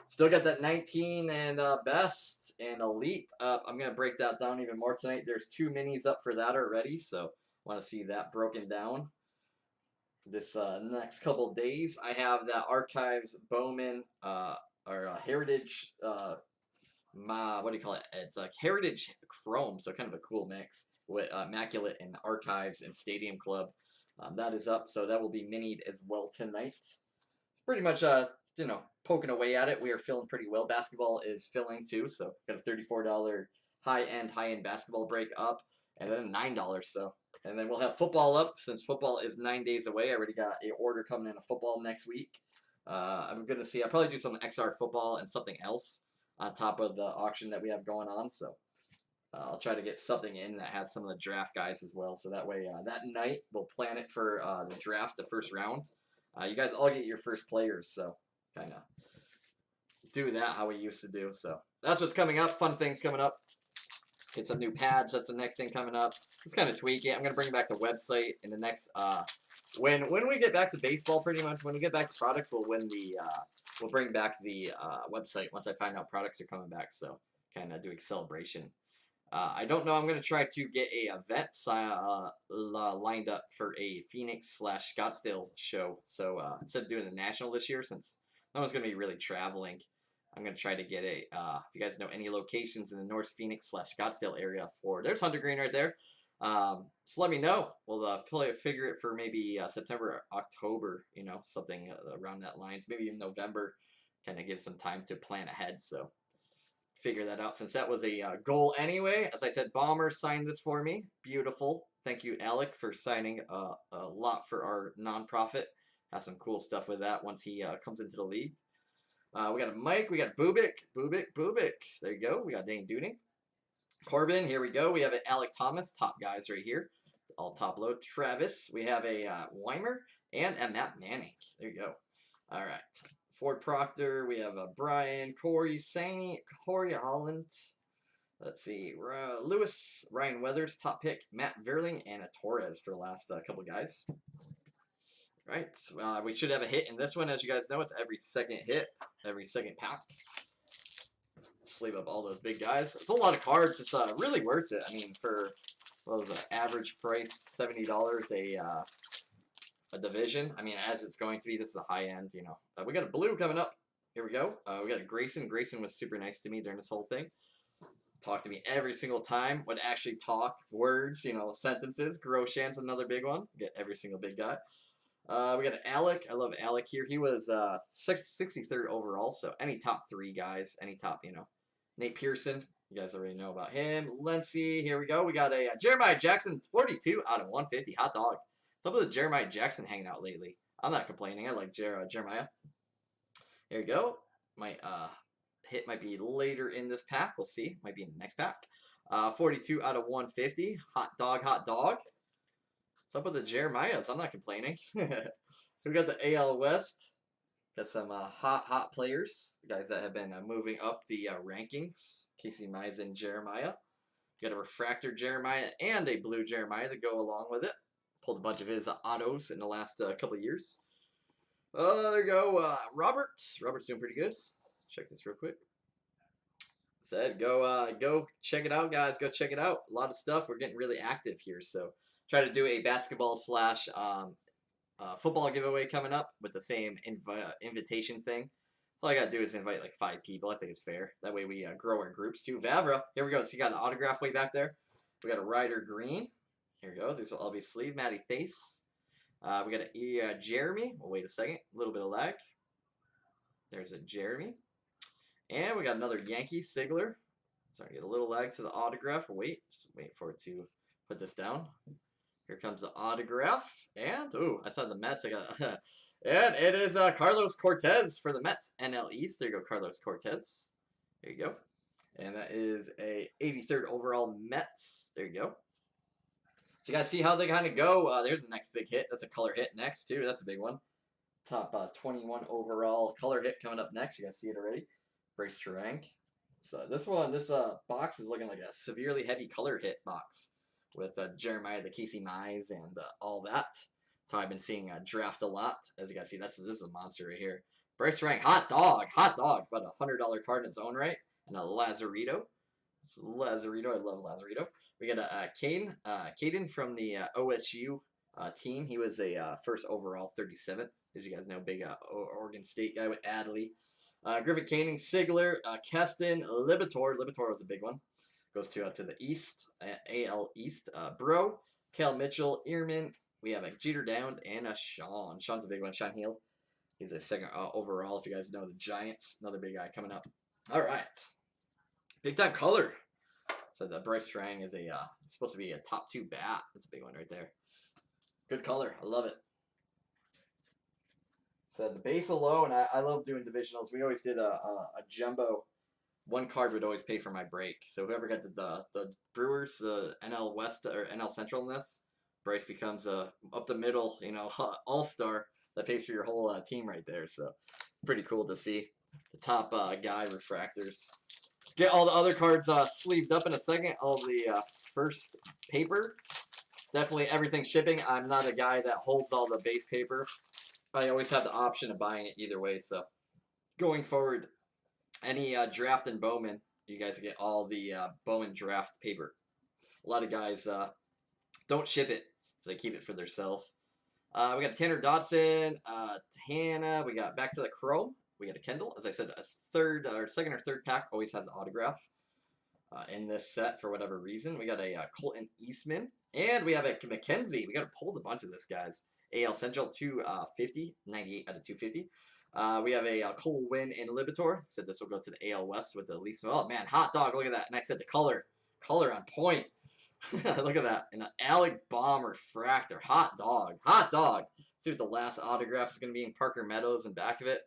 Still got that 19 and best and elite up. I'm going to break that down even more tonight. There's 2 minis up for that already, so want to see that broken down this next couple days. I have that Archives Bowman or Heritage what do you call it? It's like Heritage Chrome, so kind of a cool mix with Immaculate and Archives and Stadium Club. That is up, so that will be minied as well tonight. Pretty much, you know, poking away at it. We are filling pretty well. Basketball is filling too, so got a $34 high-end basketball break up, and then $9. So, and then we'll have football up since football is 9 days away. I already got an order coming in of football next week. I'm gonna see. I'll probably do some XR football and something else on top of the auction that we have going on. So I'll try to get something in that has some of the draft guys as well. So that way, that night we'll plan it for the draft, the first round. You guys all get your first players, so kind of do that how we used to do. So that's what's coming up. Fun things coming up. Get some new pads. That's the next thing coming up. Let's kind of tweak it. I'm gonna bring back the website in the next. When we get back to baseball, pretty much when we get back to products, we'll bring back the website once I find out products are coming back. So kind of doing celebration. I don't know. I'm going to try to get a event lined up for a Phoenix/Scottsdale show. So instead of doing the national this year, since no one's going to be really traveling, I'm going to try to get a. If you guys know any locations in the North Phoenix/Scottsdale area for, there's Hunter Green right there. Just let me know. We'll figure it for maybe September, or October. You know, something around that lines. Maybe even November. Kind of give some time to plan ahead. So. Figure that out since that was a goal anyway. As I said, Bomber signed this for me. Beautiful. Thank you, Alec, for signing a lot for our nonprofit. Has some cool stuff with that once he comes into the league. We got a Mike. We got Bubik. There you go. We got Dane Dooning. Corbin. Here we go. We have an Alec Thomas. Top guys right here. All top load. Travis. We have a Weimer and a Matt Manning. There you go. All right. Ford Proctor, we have Brian, Corey, Saney, Corey Holland. Let's see, Lewis, Ryan Weathers, top pick, Matt Verling, and a Torres for the last couple guys. All right, we should have a hit in this one. As you guys know, it's every second hit, every second pack. Sleeve up all those big guys. It's a lot of cards. It's really worth it. I mean, for what was the average price, $70 a division. I mean, as it's going to be, this is a high end, you know. We got a blue coming up. Here we go. We got a Grayson. Grayson was super nice to me during this whole thing. Talked to me every single time. Would actually talk words, you know, sentences. Grosjean's another big one. Get every single big guy. We got an Alec. I love Alec here. He was 63rd overall. So any top 3 guys, any top, you know. Nate Pearson. You guys already know about him. Lency. Here we go. We got a Jeremiah Jackson, 42 out of 150. Hot dog. Some of the Jeremiah Jackson hanging out lately. I'm not complaining. I like Jeremiah. Here we go. My hit might be later in this pack. We'll see. Might be in the next pack. 42 out of 150. Hot dog. Some of the Jeremiahs. I'm not complaining. We got the AL West. Got some hot players. Guys that have been moving up the rankings. Casey Mize and Jeremiah. Got a refractor Jeremiah and a blue Jeremiah to go along with it. Pulled a bunch of his autos in the last couple of years. There you go. Robert's doing pretty good. Let's check this real quick. Said go check it out, guys. Go check it out. A lot of stuff. We're getting really active here. So try to do a basketball slash football giveaway coming up with the same invitation thing. So all I got to do is invite like 5 people. I think it's fair. That way we grow our groups too. Vavra. Here we go. So you got an autograph way back there. We got a Ryder Green. Here we go. These will all be sleeve. Matty Thace. We got a Jeremy. We'll wait a second. A little bit of lag. There's a Jeremy. And we got another Yankee Sigler. Sorry, get a little lag to the autograph. We'll wait. Just wait for it to put this down. Here comes the autograph. And, ooh, I saw the Mets. I got, and it is Carlos Cortez for the Mets. NL East. There you go, Carlos Cortez. There you go. And that is a 83rd overall Mets. There you go. So you guys see how they kind of go. There's the next big hit. That's a color hit next, too. That's a big one. Top 21 overall color hit coming up next. You guys see it already. Brace to rank. So this box is looking like a severely heavy color hit box. with Jeremiah the Casey Mize and all that. That's how I've been seeing draft a lot. As you guys see, this is a monster right here. Bryce Rank, hot dog, about $100 card in its own right, and a Lazarito. Lazarito, I love Lazarito. We got a Caden from the OSU team. He was a first overall 37th. As you guys know, big Oregon State guy with Adley. Griffin Caning, Sigler, Keston, Libator. Libator was a big one. Goes to the East, AL East. Bro, Cal Mitchell, Earman. We have a Jeter Downs and a Sean. Sean's a big one. Sean Hill. He's a second overall. If you guys know the Giants, another big guy coming up. All right, big time color. So the Bryce Strang is supposed to be a top 2 bat. That's a big one right there. Good color. I love it. So the base alone, I love doing divisionals. We always did a jumbo. One card would always pay for my break. So whoever got the Brewers, NL West or NL Central in this, Bryce becomes up the middle, all-star that pays for your whole team right there. So it's pretty cool to see the top guy refractors. Get all the other cards sleeved up in a second. All the first paper. Definitely everything shipping. I'm not a guy that holds all the base paper. I always have the option of buying it either way. So going forward, any draft in Bowman, you guys get all the Bowman draft paper. A lot of guys don't ship it, so they keep it for themselves. We got Tanner Dodson, Hannah. We got back to the Chrome. We got a Kendall. As I said, a second or third pack always has an autograph in this set for whatever reason. We got a Colton Eastman. And we have a McKenzie. We got to pull a bunch of this, guys. AL Central 250, 98 out of 250. We have a Cole Winn and Libator. Said this will go to the AL West with the least. Oh, man, hot dog. Look at that. And I said the color on point. Look at that. And an Alec Baum refractor. Hot dog. See what the last autograph is going to be in Parker Meadows and back of it.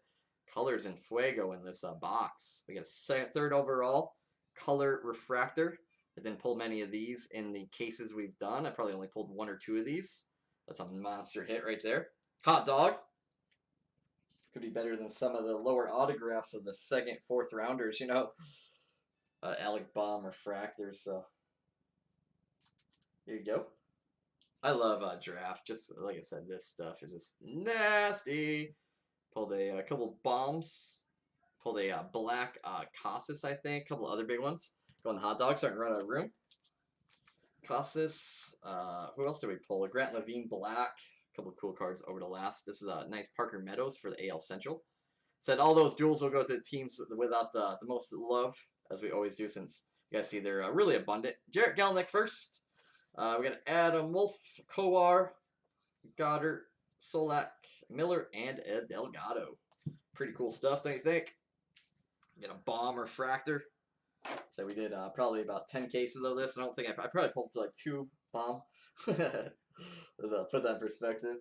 Colors in fuego in this box. We got a third overall color refractor. I didn't pull many of these in the cases we've done. I probably only pulled 1 or 2 of these. That's a monster hit right there. Hot dog. Could be better than some of the lower autographs of the second, fourth rounders, Alec Baum refractors. So here you go. I love draft. Just like I said, this stuff is just nasty. Pulled a couple bombs. Pulled a black Casas, I think. A couple other big ones. Going hot dog, starting to run out of room. Casas. Who else did we pull? A Grant Levine black. A couple of cool cards over the last. This is a nice Parker Meadows for the AL Central. Said all those duels will go to the teams without the most love, as we always do, since you guys see they're really abundant. Jarrett Galnick first. We got Adam Wolf, Kowar, Goddard, Solak, Miller, and Ed Delgado. Pretty cool stuff, don't you think? Get a bomb refractor. So we did probably about 10 cases of this. I don't think I probably pulled like 2 bomb. Put that in perspective.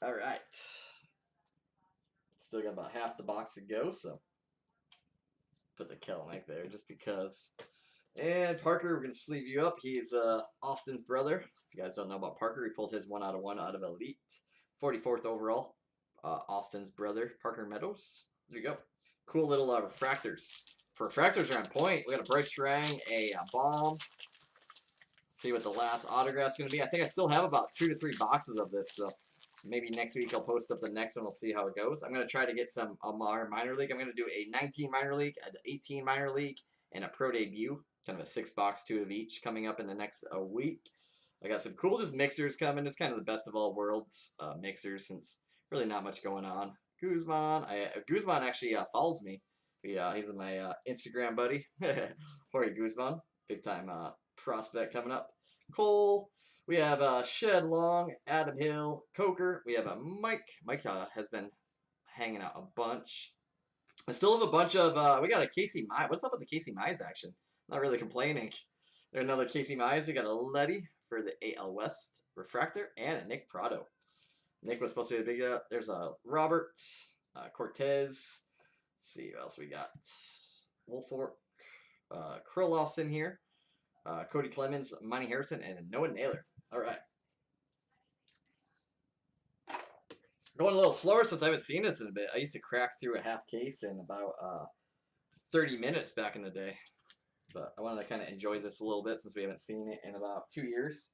All right. Still got about half the box to go, so put the Kelnick there just because. And Parker, we're going to sleeve you up. He's Austin's brother. If you guys don't know about Parker, he pulled his 1 out of 1 out of Elite. 44th overall. Austin's brother, Parker Meadows. There you go. Cool little refractors. Refractors are on point. We got a Bryce Strang, a bomb. See what the last autograph's going to be. I think I still have about 2 to 3 boxes of this, so maybe next week I'll post up the next one. We'll see how it goes. I'm going to try to get some minor league. I'm going to do a 19 minor league, an 18 minor league, and a pro debut. Kind of a 6-box, 2 of each coming up in the next week. I got some cool just mixers coming. It's kind of the best of all worlds mixers since really not much going on. Guzman. Guzman actually follows me. He's my Instagram buddy. Jorge Guzman. Big time prospect coming up. Cole. We have Shed Long, Adam Hill, Coker. We have a Mike. Mike has been hanging out a bunch. I still have a bunch of, we got a Casey Mize. What's up with the Casey Mize action? Not really complaining. There's another Casey Mize. We got a Letty for the AL West Refractor and a Nick Prado. Nick was supposed to be a big, there's a Robert, Cortez. Let's see what else we got. Wolfork, Kroloff's in here. Cody Clemens, Monty Harrison, and Noah Naylor. All right. Going a little slower since I haven't seen this in a bit. I used to crack through a half case in about 30 minutes back in the day. but I wanted to kind of enjoy this a little bit since we haven't seen it in about 2 years.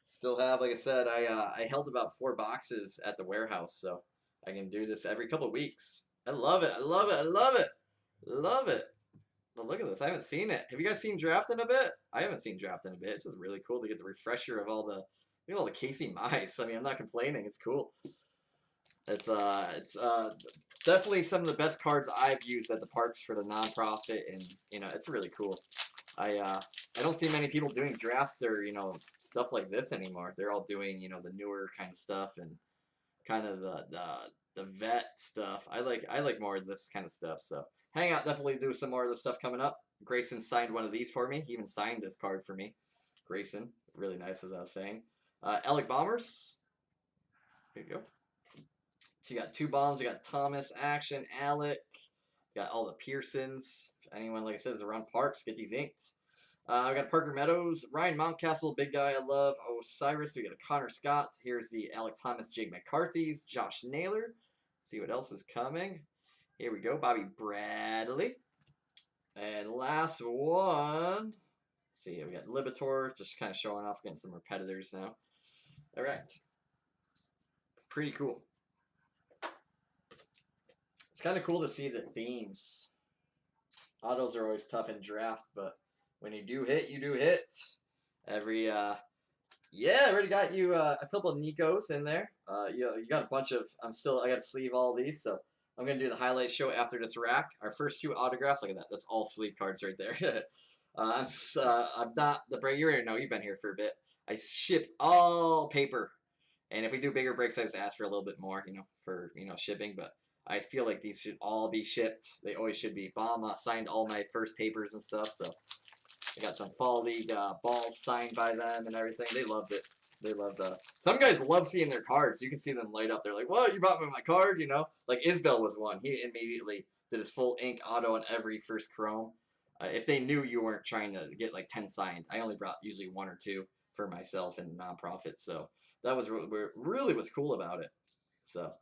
Still have, like I said, I held about 4 boxes at the warehouse, so I can do this every couple of weeks. I love it. I love it. I love it. Love it. But look at this. I haven't seen it. Have you guys seen Draft in a bit? I haven't seen Draft in a bit. It's just really cool to get the refresher of all the, look at all the Casey Mize. I mean, I'm not complaining. It's cool. It's definitely some of the best cards I've used at the parks for the nonprofit, and you know, it's really cool. I don't see many people doing draft or stuff like this anymore. They're all doing the newer kind of stuff and kind of the vet stuff. I like more of this kind of stuff. So hang out, definitely do some more of this stuff coming up. Grayson signed one of these for me. He even signed this card for me. Grayson, really nice, as I was saying. Alec Bombers. Here you go. So you got 2 bombs. You got Thomas, Action, Alec. You got all the Pearsons. If anyone, like I said, is around parks, get these inked. I got Parker Meadows, Ryan Mountcastle, big guy I love. Osiris. We got a Connor Scott. Here's the Alec Thomas, Jake McCarthy's, Josh Naylor. See what else is coming. Here we go, Bobby Bradley. And last one. Let's see, we got Libator, just kind of showing off, getting some repetitors now. All right. Pretty cool. It's kind of cool to see the themes. Autos are always tough in draft, but when you do hit, you do hit. Every, yeah, I already got you a couple of Nikos in there. You got a bunch of, I got to sleeve all these, so I'm going to do the highlight show after this rack. Our first 2 autographs, look at that. That's all sleeve cards right there. I'm not, you already know, you've been here for a bit. I ship all paper. And if we do bigger breaks, I just ask for a little bit more, for, shipping, but I feel like these should all be shipped. They always should be. Bowman signed all my first papers and stuff, so I got some Fall League balls signed by them and everything. They loved it. They loved some guys love seeing their cards. You can see them light up. They're like, "What? You bought me my card?" Like Isbell was one. He immediately did his full ink auto on every first chrome. If they knew you weren't trying to get like 10 signed, I only brought usually 1 or 2 for myself and nonprofit. So that was really was cool about it. So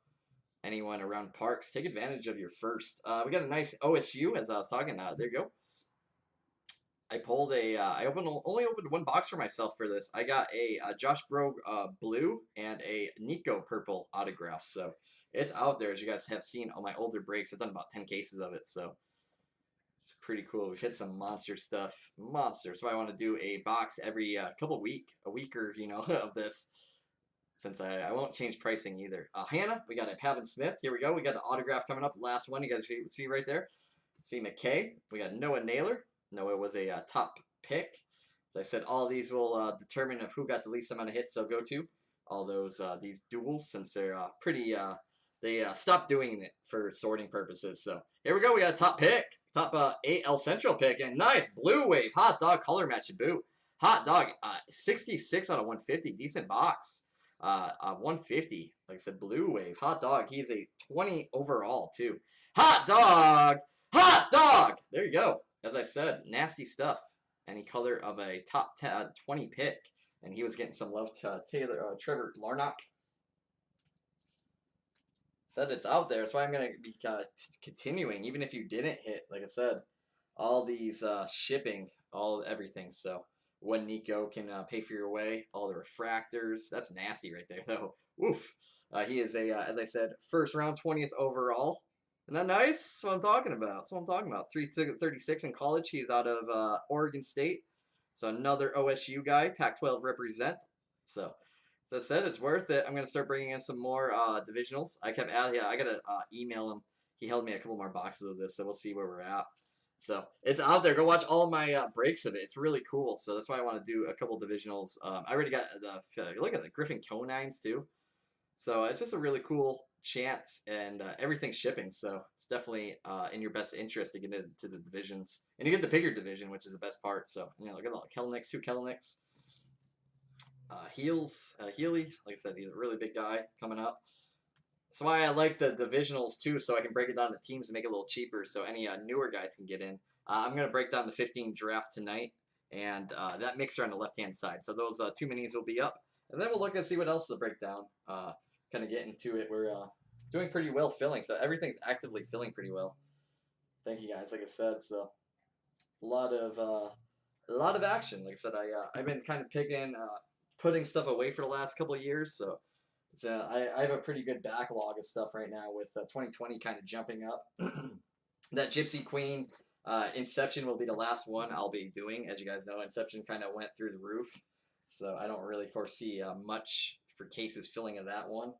anyone around parks, take advantage of your first. We got a nice OSU, as I was talking. There you go. I pulled I only opened 1 box for myself for this. I got a Josh Brogue blue and a Nico purple autograph. So it's out there, as you guys have seen on my older breaks. I've done about 10 cases of it, so it's pretty cool. We've hit some monster stuff. Monster. So I want to do a box every a week or of this. Since I won't change pricing either. Hannah, we got a Pavin Smith. Here we go. We got the autograph coming up. Last one, you guys see right there. See McKay. We got Noah Naylor. Noah was a top pick. As I said, all these will determine of who got the least amount of hits they'll go to. All those these duels, since they're pretty. They stopped doing it for sorting purposes. So here we go. We got a top pick, top 8 El Central pick, and nice blue wave hot dog color match and boot. Hot dog, 66 out of 150, decent box. 150, like I said, blue wave, hot dog. He's a 20 overall too. Hot dog, hot dog. There you go. As I said, nasty stuff. Any color of a top 20 pick, and he was getting some love to Trevor Larnock. Said it's out there. That's why I'm gonna be continuing, even if you didn't hit. Like I said, all these shipping, everything. So. 1 Nico can pay for your way. All the refractors. That's nasty right there, though. Woof. He is as I said, first round, 20th overall. Isn't that nice? That's what I'm talking about. That's what I'm talking about. 336 in college. He's out of Oregon State. So another OSU guy. Pac-12 represent. So, as I said, it's worth it. I'm going to start bringing in some more divisionals. I got to email him. He held me a couple more boxes of this, so we'll see where we're at. So it's out there. Go watch all my breaks of it. It's really cool. So that's why I want to do a couple divisionals. I already got look at the Griffin Conines too. So it's just a really cool chance, and everything's shipping. So it's definitely in your best interest to get into the divisions, and you get the bigger division, which is the best part. So look at all Kelnicks, 2 Kelnicks. Healy, like I said, he's a really big guy coming up. That's why I like the divisionals too, so I can break it down to teams and make it a little cheaper, so any newer guys can get in. I'm going to break down the 15 draft tonight, and that mixer on the left-hand side. So those 2 minis will be up, and then we'll look and see what else to break down. Kind of get into it. We're doing pretty well filling, so everything's actively filling pretty well. Thank you guys, like I said. So a lot of action. Like I said, I've been kind of putting stuff away for the last couple of years, so I have a pretty good backlog of stuff right now with 2020 kind of jumping up. That Gypsy Queen Inception will be the last one I'll be doing. As you guys know, Inception kind of went through the roof, so I don't really foresee much for cases filling of that one.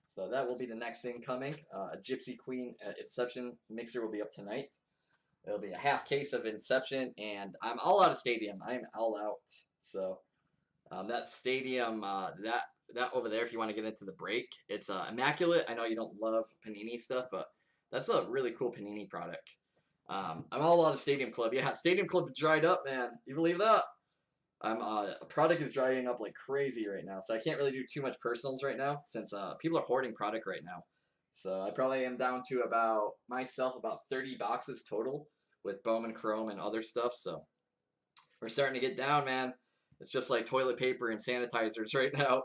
So that will be the next thing coming. A Gypsy Queen Inception mixer will be up tonight. It'll be a half case of Inception, and I'm all out of Stadium. I'm all out. So that Stadium, that over there, if you want to get into the break, it's immaculate. I know you don't love Panini stuff, but that's a really cool Panini product. I'm all out of Stadium Club. Yeah, Stadium Club dried up, man. You believe that? A product is drying up like crazy right now, so I can't really do too much personals right now since people are hoarding product right now. So I probably am down to about 30 boxes total with Bowman Chrome and other stuff. So we're starting to get down, man. It's just like toilet paper and sanitizers right now.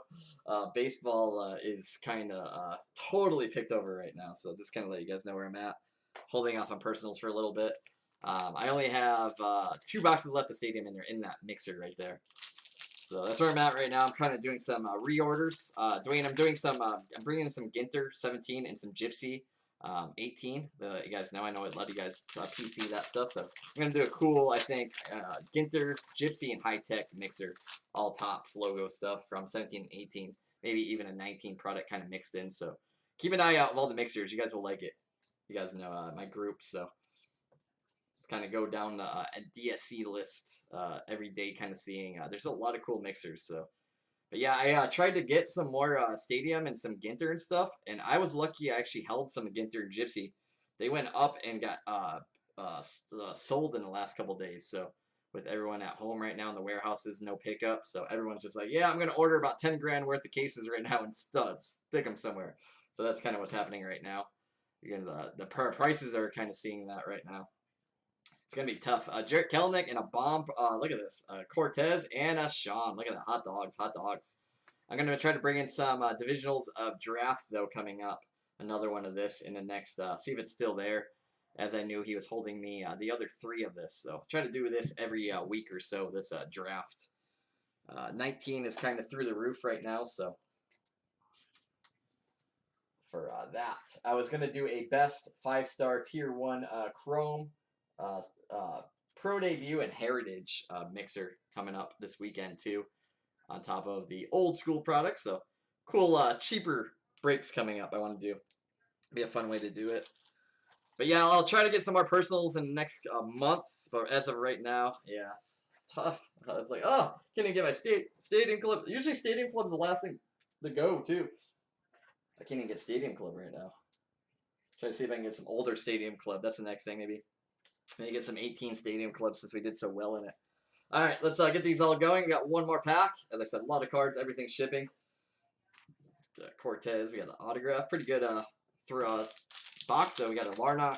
Baseball is kind of totally picked over right now. So just kind of let you guys know where I'm at. Holding off on personals for a little bit. I only have 2 boxes left of Stadium in that mixer right there. So that's where I'm at right now. I'm kind of doing some reorders. Dwayne, I'm bringing in some Ginter 17 and some Gypsy 18. You guys know, I know a lot of you guys PC that stuff. So I'm going to do a cool, I think, Ginter, Gypsy, and high-tech mixer. All tops logo stuff from 17 and 18. Maybe even a 19 product kind of mixed in. So keep an eye out of all the mixers. You guys will like it. You guys know my group, so kind of go down the DSC list every day, kind of seeing. There's a lot of cool mixers, so. But yeah, I tried to get some more Stadium and some Ginter and stuff, and I was lucky I actually held some Ginter and Gypsy. They went up and got sold in the last couple days, so with everyone at home right now in the warehouses, no pickup, so everyone's just like, yeah, I'm going to order about 10 grand worth of cases right now and stick them somewhere. So that's kind of what's happening right now. Because the prices are kind of seeing that right now. It's going to be tough. Jarrett Kelenic and a bomb. Look at this. Cortez and a Sean. Look at that. Hot dogs. Hot dogs. I'm going to try to bring in some divisionals of draft, though, coming up. Another one of this in the next. See if it's still there. As I knew he was holding me the other 3 of this. So try to do this every week or so, this draft. 19 is kind of through the roof right now, so. For that, I was going to do a best 5-star tier 1 Chrome Pro Debut and Heritage mixer coming up this weekend too, on top of the old school products. So cool, cheaper breaks coming up. I want to do. Be a fun way to do it. But yeah, I'll try to get some more personals in the next month. But as of right now, yeah, it's tough. It's like, oh, can't even get my Stadium Club. Usually Stadium Club is the last thing to go too. I can't even get Stadium Club right now. Try to see if I can get some older Stadium Club. That's the next thing, maybe. Maybe get some 18 Stadium Club since we did so well in it. All right, let's get these all going. We got one more pack. As I said, a lot of cards, everything shipping. Cortez, we got the autograph. Pretty good box, though. We got a Larnach,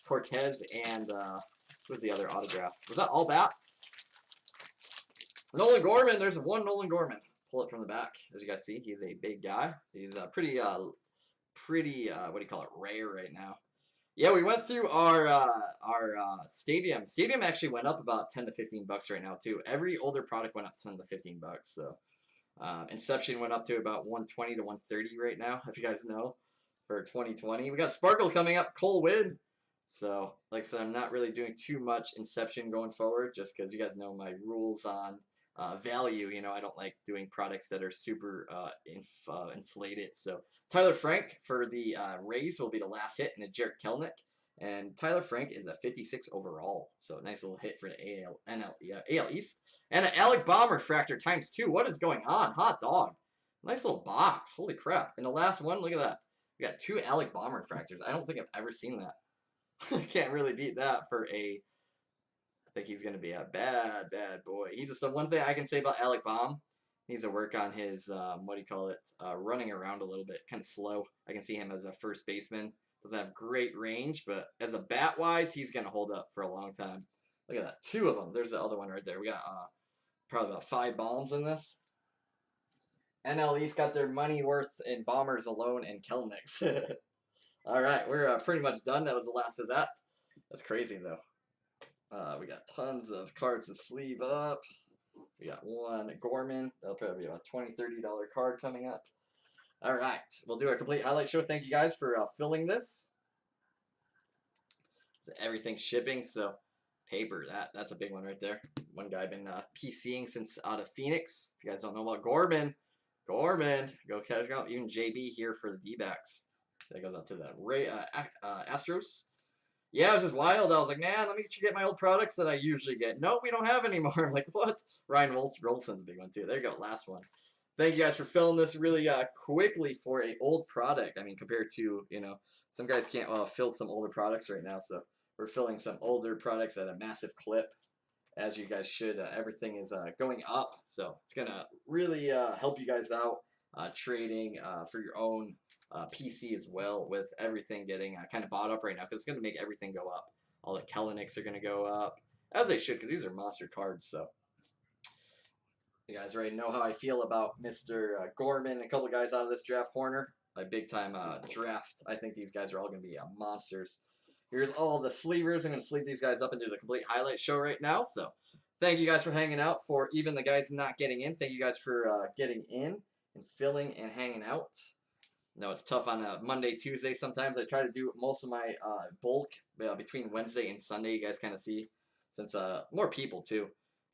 Cortez, and who's the other autograph? Was that all bats? Nolan Gorman. There's one Nolan Gorman. Pull it from the back. As you guys see, he's a big guy. He's pretty what do you call it, rare right now. Yeah, we went through our Stadium. Stadium actually went up about 10 to 15 bucks right now too. Every older product went up 10 to 15 bucks. So Inception went up to about 120 to 130 right now, if you guys know, for 2020. We got Sparkle coming up, Cole Winn. So like I said, I'm not really doing too much Inception going forward, just because you guys know my rules on value. You know, I don't like doing products that are super inflated. So Tyler Frank for the Rays will be the last hit in a Jarrett Kelenic. And Tyler Frank is a 56 overall. So nice little hit for the AL East. And an Alec Baum refractor ×2. What is going on? Hot dog. Nice little box. Holy crap. And the last one, look at that. We got 2 Alec Baum refractors. I don't think I've ever seen that. Can't really beat that for a... I think he's going to be a bad, bad boy. He just, the one thing I can say about Alec Baum, he needs to work on his, running around a little bit, kind of slow. I can see him as a first baseman. Doesn't have great range, but as a bat-wise, he's going to hold up for a long time. Look at that. 2 of them. There's the other one right there. We got probably about 5 bombs in this. NL East got their money worth in bombers alone and Kelenics. All right, we're pretty much done. That was the last of that. That's crazy, though. We got tons of cards to sleeve up. We got one Gorman. That'll probably be a $20, $30 card coming up. All right, we'll do our complete highlight show. Thank you guys for filling this. So everything's shipping, so paper, that's a big one right there. One guy been PCing since out of Phoenix. If you guys don't know about Gorman, go catch him up. Even JB here for the D-backs. That goes out to the Astros. Yeah, it was just wild. I was like, man, let me get my old products that I usually get. Nope, we don't have anymore. I'm like, what? Ryan Rolson's a big one, too. There you go, last one. Thank you guys for filling this really quickly for a old product. I mean, compared to, you know, some guys can't fill some older products right now. So we're filling some older products at a massive clip, as you guys should. Everything is going up. So it's going to really help you guys out trading for your own PC as well, with everything getting kind of bought up right now, because it's going to make everything go up. All the Kellenics are going to go up, as they should, because these are monster cards. So you guys already know how I feel about Mr. Gorman, a couple of guys out of this draft. Horner, a big time draft. I think these guys are all going to be monsters. Here's all the sleevers. I'm going to sleeve these guys up and do the complete highlight show right now. So thank you guys for hanging out. For even the guys not getting in, thank you guys for getting in and filling and hanging out. No, it's tough on a Monday, Tuesday. Sometimes I try to do most of my bulk between Wednesday and Sunday. You guys kind of see, since more people too.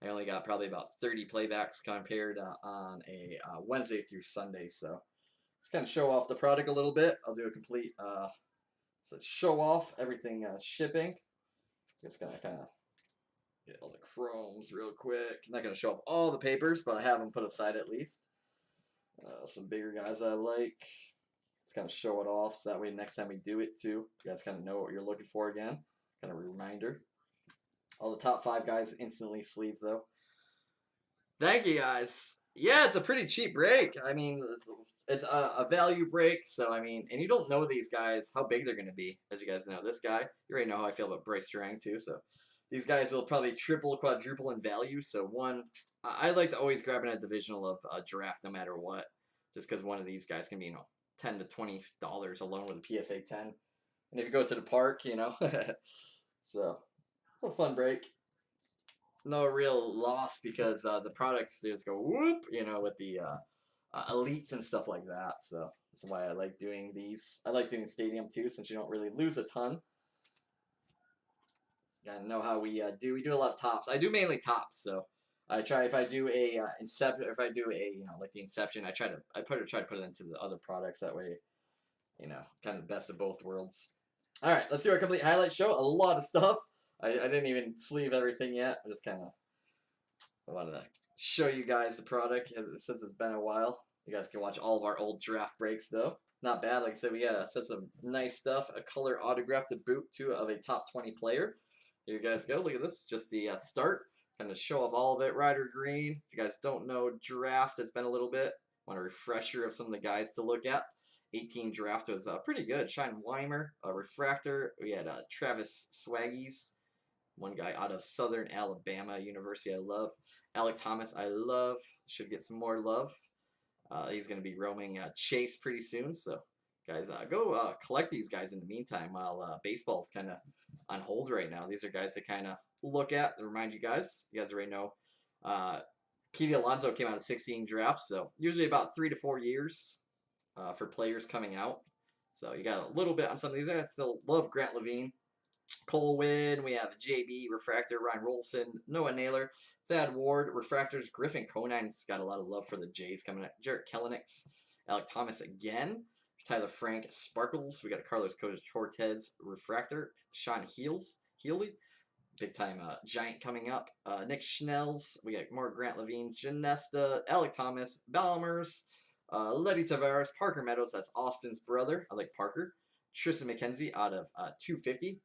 I only got probably about 30 playbacks compared on a Wednesday through Sunday. So let's kind of show off the product a little bit. I'll do a complete so show off everything shipping. Just gonna kind of get all the chromes real quick. I'm not gonna show off all the papers, but I have them put aside at least. Some bigger guys I like. Let's kind of show it off, so that way next time we do it too, you guys kind of know what you're looking for again. Kind of a reminder. All the top 5 guys instantly sleeved though. Thank you guys. Yeah, it's a pretty cheap break. I mean, it's a value break, so I mean, and you don't know these guys, how big they're going to be, as you guys know. This guy, you already know how I feel about Bryce Durang too, so these guys will probably triple, quadruple in value. So I like to always grab in a divisional of a draft no matter what, just because one of these guys can be, you know, $10 to $20 alone with a PSA 10. And if you go to the park, you know, so it's a fun break. No real loss, because the products just go whoop, you know, with the elites and stuff like that. So that's why I like doing these. I like doing stadium too, since you don't really lose a ton. Gotta know how we do. We do a lot of tops. I do mainly tops, so I try, if I do a inception, if I do a, you know, like the inception, I try to put it into the other products. That way, you know, kind of the best of both worlds. All right, let's do our complete highlight show. A lot of stuff. I didn't even sleeve everything yet. I just kind of wanted to show you guys the product since it's been a while. You guys can watch all of our old draft breaks though. Not bad. Like I said, we got some nice stuff. A color autograph to boot too of a top 20 player. Here you guys go. Look at this. Just the start. Kind of show off all of it. Ryder Green. If you guys don't know draft, it's been a little bit. Want a refresher of some of the guys to look at. 18 draft was pretty good. Shine Weimer, refractor. We had Travis Swaggies. One guy out of Southern Alabama University I love. Alec Thomas I love. Should get some more love. He's going to be roaming Chase pretty soon. So, guys, go collect these guys in the meantime while baseball's kind of on hold right now. These are guys to kind of look at and remind you guys. You guys already know. Pete Alonso came out of 16 drafts. So, usually about 3 to 4 years for players coming out. So, you got a little bit on some of these. I still love Grant Levine. Cole Winn, we have JB, Refractor, Ryan Rolson, Noah Naylor, Thad Ward, Refractors, Griffin Conine's got a lot of love for the Jays coming up. Jarrett Kelenics, Alec Thomas again, Tyler Frank, Sparkles, we got a Carlos Cortez, Refractor, Sean Healy, big time Giant coming up, Nick Schnells, we got more Grant Levine, Janesta, Alec Thomas, Balmers, Letty Tavares, Parker Meadows, that's Austin's brother, I like Parker, Tristan McKenzie out of 250.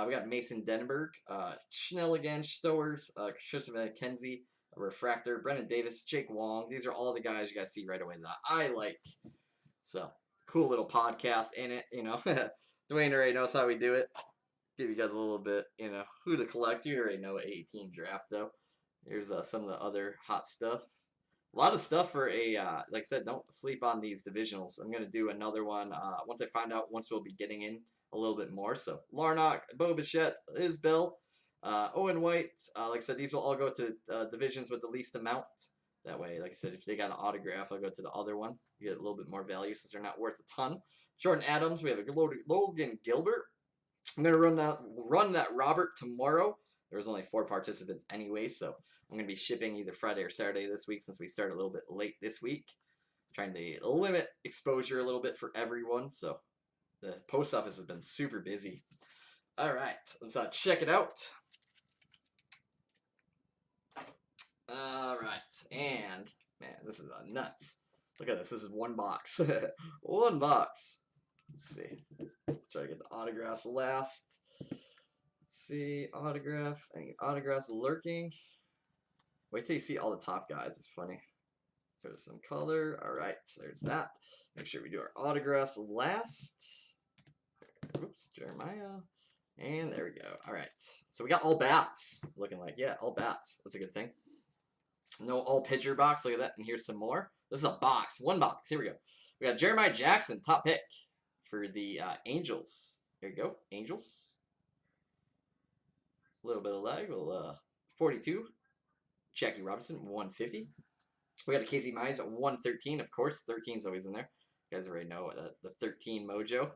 We got Mason Denberg, Schnell again, Stowers, Tristan McKenzie, Refractor, Brendan Davis, Jake Wong. These are all the guys you guys see right away that I like. So, cool little podcast in it, you know. Dwayne already knows how we do it. Give you guys a little bit, you know, who to collect. You already know 18 draft, though. Here's some of the other hot stuff. A lot of stuff for a, like I said, don't sleep on these divisionals. I'm going to do another one once I find out, once we'll be getting in a little bit more. So, Larnock, Bo Bichette, Isbell, Owen White, like I said, these will all go to divisions with the least amount. That way, like I said, if they got an autograph, I'll go to the other one. You get a little bit more value since they're not worth a ton. Jordan Adams, we have a Logan Gilbert. I'm going to run that Robert tomorrow. There was only 4 participants anyway, so I'm going to be shipping either Friday or Saturday this week since we started a little bit late this week. Trying to limit exposure a little bit for everyone, so the post office has been super busy. All right, let's check it out. All right, and man, this is nuts. Look at this. This is one box. One box. Let's see. Try to get the autographs last. Let's see, autograph. Any autographs lurking? Wait till you see all the top guys. It's funny. There's some color. All right, so there's that. Make sure we do our autographs last. Oops, Jeremiah. And there we go. All right, so we got all bats. Looking like, yeah, all bats. That's a good thing. No all pitcher box. Look at that. And here's some more. This is a box. One box. Here we go. We got Jeremiah Jackson, top pick for the Angels. There you go. Angels. A little bit of lag. Well, 42. Jackie Robinson, 150. We got a Casey Mize at 113. Of course, 13 is always in there. You guys already know the 13 mojo.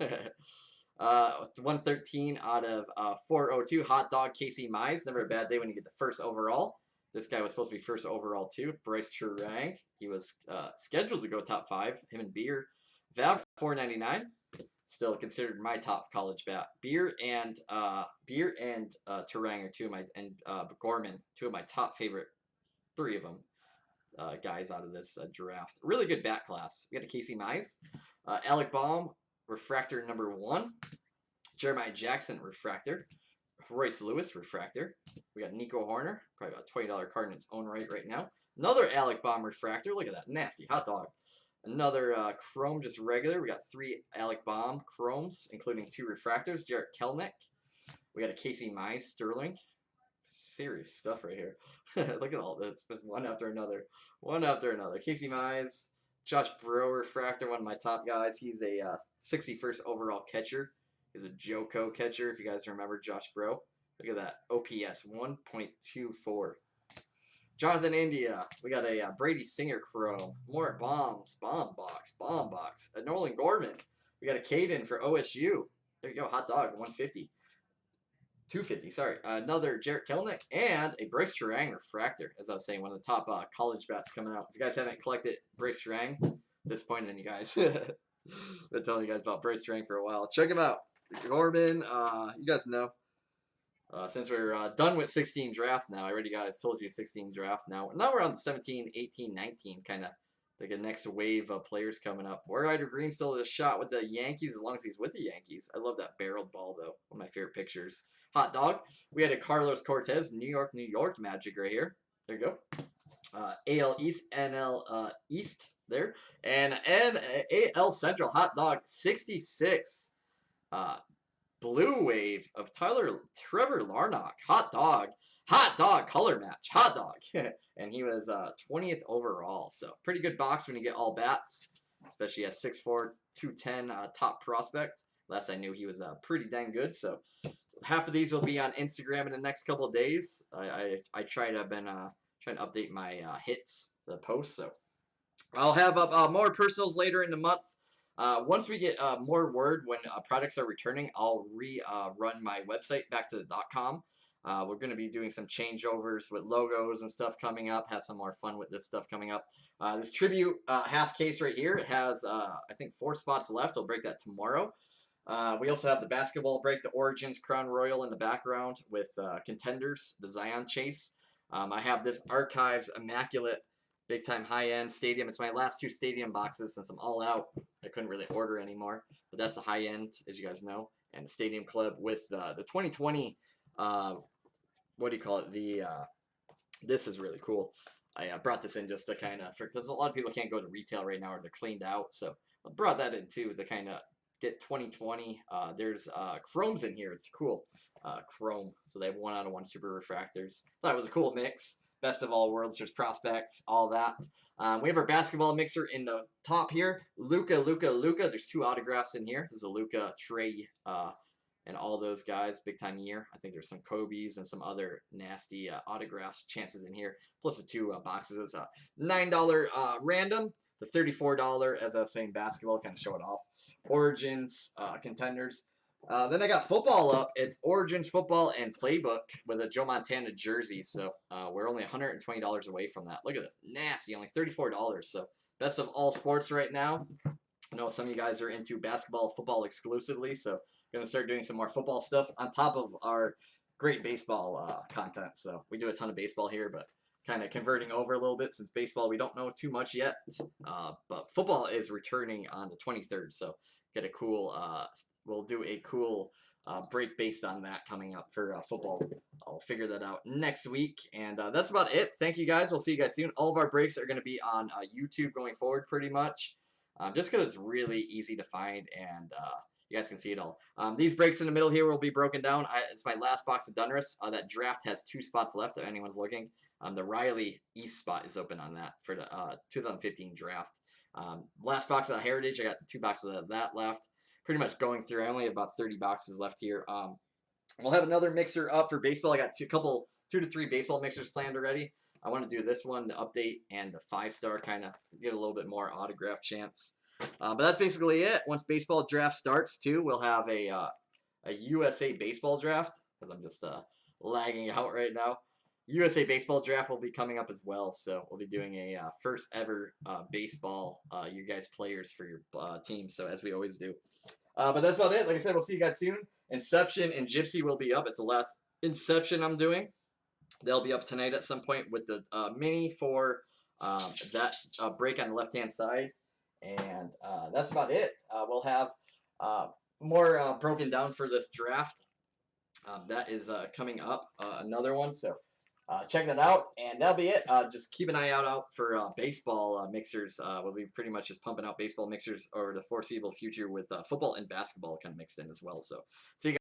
113 out of 402. Hot dog Casey Mize. Never a bad day when you get the first overall. This guy was supposed to be first overall too. Bryce Turang. He was scheduled to go top 5. Him and Beer. Valve 499. Still considered my top college bat. Beer and Turang are two of my Gorman, two of my top favorite, 3 of them guys out of this draft. Really good bat class. We got a Casey Mize, Alec Baum refractor number 1, Jeremiah Jackson refractor, Royce Lewis refractor. We got Nico Horner, probably about $20 card in its own right now. Another Alec Baum refractor. Look at that, nasty hot dog. Another chrome, just regular. We got 3 Alec Baum chromes, including 2 refractors. Jarrett Kelnick. We got a Casey Mize Sterling. Serious stuff right here. Look at all this. Just one after another. One after another. Casey Mize. Josh Breaux refractor, one of my top guys. He's a 61st overall catcher. He's a JOCO catcher, if you guys remember Josh Breaux. Look at that. OPS 1.24. Jonathan India. We got a Brady Singer chrome. More bombs. Bomb box. A Nolan Gorman. We got a Caden for OSU. There you go. Hot dog. 150. 250. Sorry. Another Jarrett Kelnick. And a Bryce Turang refractor. As I was saying, one of the top college bats coming out. If you guys haven't collected Bryce Turang, disappointed in you guys. Been telling you guys about Bryce Turang for a while. Check him out. Gorman. You guys know. Since we're done with 16 draft now, I already guys told you 16 draft now. Now we're on the 17, 18, 19, kind of like the next wave of players coming up. Ryder Green still has a shot with the Yankees as long as he's with the Yankees. I love that barreled ball, though. One of my favorite pictures. Hot dog. We had a Carlos Cortez, New York Magic right here. There you go. AL East, NL East there. And AL Central, hot dog, 66. Blue wave of Trevor Larnach. Hot dog color match. Hot dog. And he was 20th overall. So pretty good box when you get all bats, especially a 6'4", 210 top prospect. Last I knew, he was pretty dang good. So half of these will be on Instagram in the next couple of days. I have been trying to update my hits, the posts. So I'll have up more personals later in the month. Once we get more word when products are returning, I'll run my website back to the .com. We're going to be doing some changeovers with logos and stuff coming up. Have some more fun with this stuff coming up. This tribute half case right here, it has, I think, 4 spots left. I'll break that tomorrow. We also have the basketball break, the Origins Crown Royal in the background with contenders, the Zion Chase. I have this Archives Immaculate Big Time High-End Stadium. It's my last 2 stadium boxes since I'm all out. I couldn't really order anymore. But that's the high-end, as you guys know. And the Stadium Club with the 2020, what do you call it? This is really cool. I brought this in just to kind of, because a lot of people can't go to retail right now or they're cleaned out. So I brought that in too to kind of get 2020. There's chromes in here. It's cool. Chrome. So they have 1 out of 1 super refractors. Thought it was a cool mix. Best of all worlds, there's prospects, all that. We have our basketball mixer in the top here. Luka. There's 2 autographs in here. This is a Luka Trey and all those guys, big time year. I think there's some Kobe's and some other nasty autographs chances in here, plus the 2 boxes. It's a $9 random, the $34, as I was saying, basketball, kind of show it off. Origins, contenders. Then I got football up. It's Origins football and playbook with a Joe Montana jersey. So we're only $120 away from that. Look at this, nasty, only $34. So best of all sports right now. I know some of you guys are into basketball, football exclusively, so going to start doing some more football stuff on top of our great baseball content. So we do a ton of baseball here, but kind of converting over a little bit since baseball we don't know too much yet. But football is returning on the 23rd, so get a cool. We'll do a cool break based on that coming up for football. I'll figure that out next week, and that's about it. Thank you guys. We'll see you guys soon. All of our breaks are going to be on YouTube going forward, pretty much. Just because it's really easy to find, and you guys can see it all. These breaks in the middle here will be broken down. It's my last box of Dunris. That draft has 2 spots left if anyone's looking. The Riley East spot is open on that for the 2015 draft. Last box of Heritage, I got 2 boxes of that left. Pretty much going through. I only have about 30 boxes left here. We'll have another mixer up for baseball. I got 2 to 3 baseball mixers planned already. I want to do this one, the update, and the 5-star, kind of get a little bit more autograph chance. But that's basically it. Once baseball draft starts, too, we'll have a USA baseball draft, because I'm just lagging out right now. USA baseball draft will be coming up as well, so we'll be doing a first ever baseball, you guys players for your team, so as we always do. But that's about it. Like I said, we'll see you guys soon. Inception and Gypsy will be up. It's the last Inception I'm doing. They'll be up tonight at some point with the mini for that break on the left-hand side. And that's about it. We'll have more broken down for this draft. That is coming up, another one. So check that out. And that'll be it. Just keep an eye out for baseball mixers. We'll be pretty much just pumping out baseball mixers over the foreseeable future with football and basketball kind of mixed in as well. So see you guys.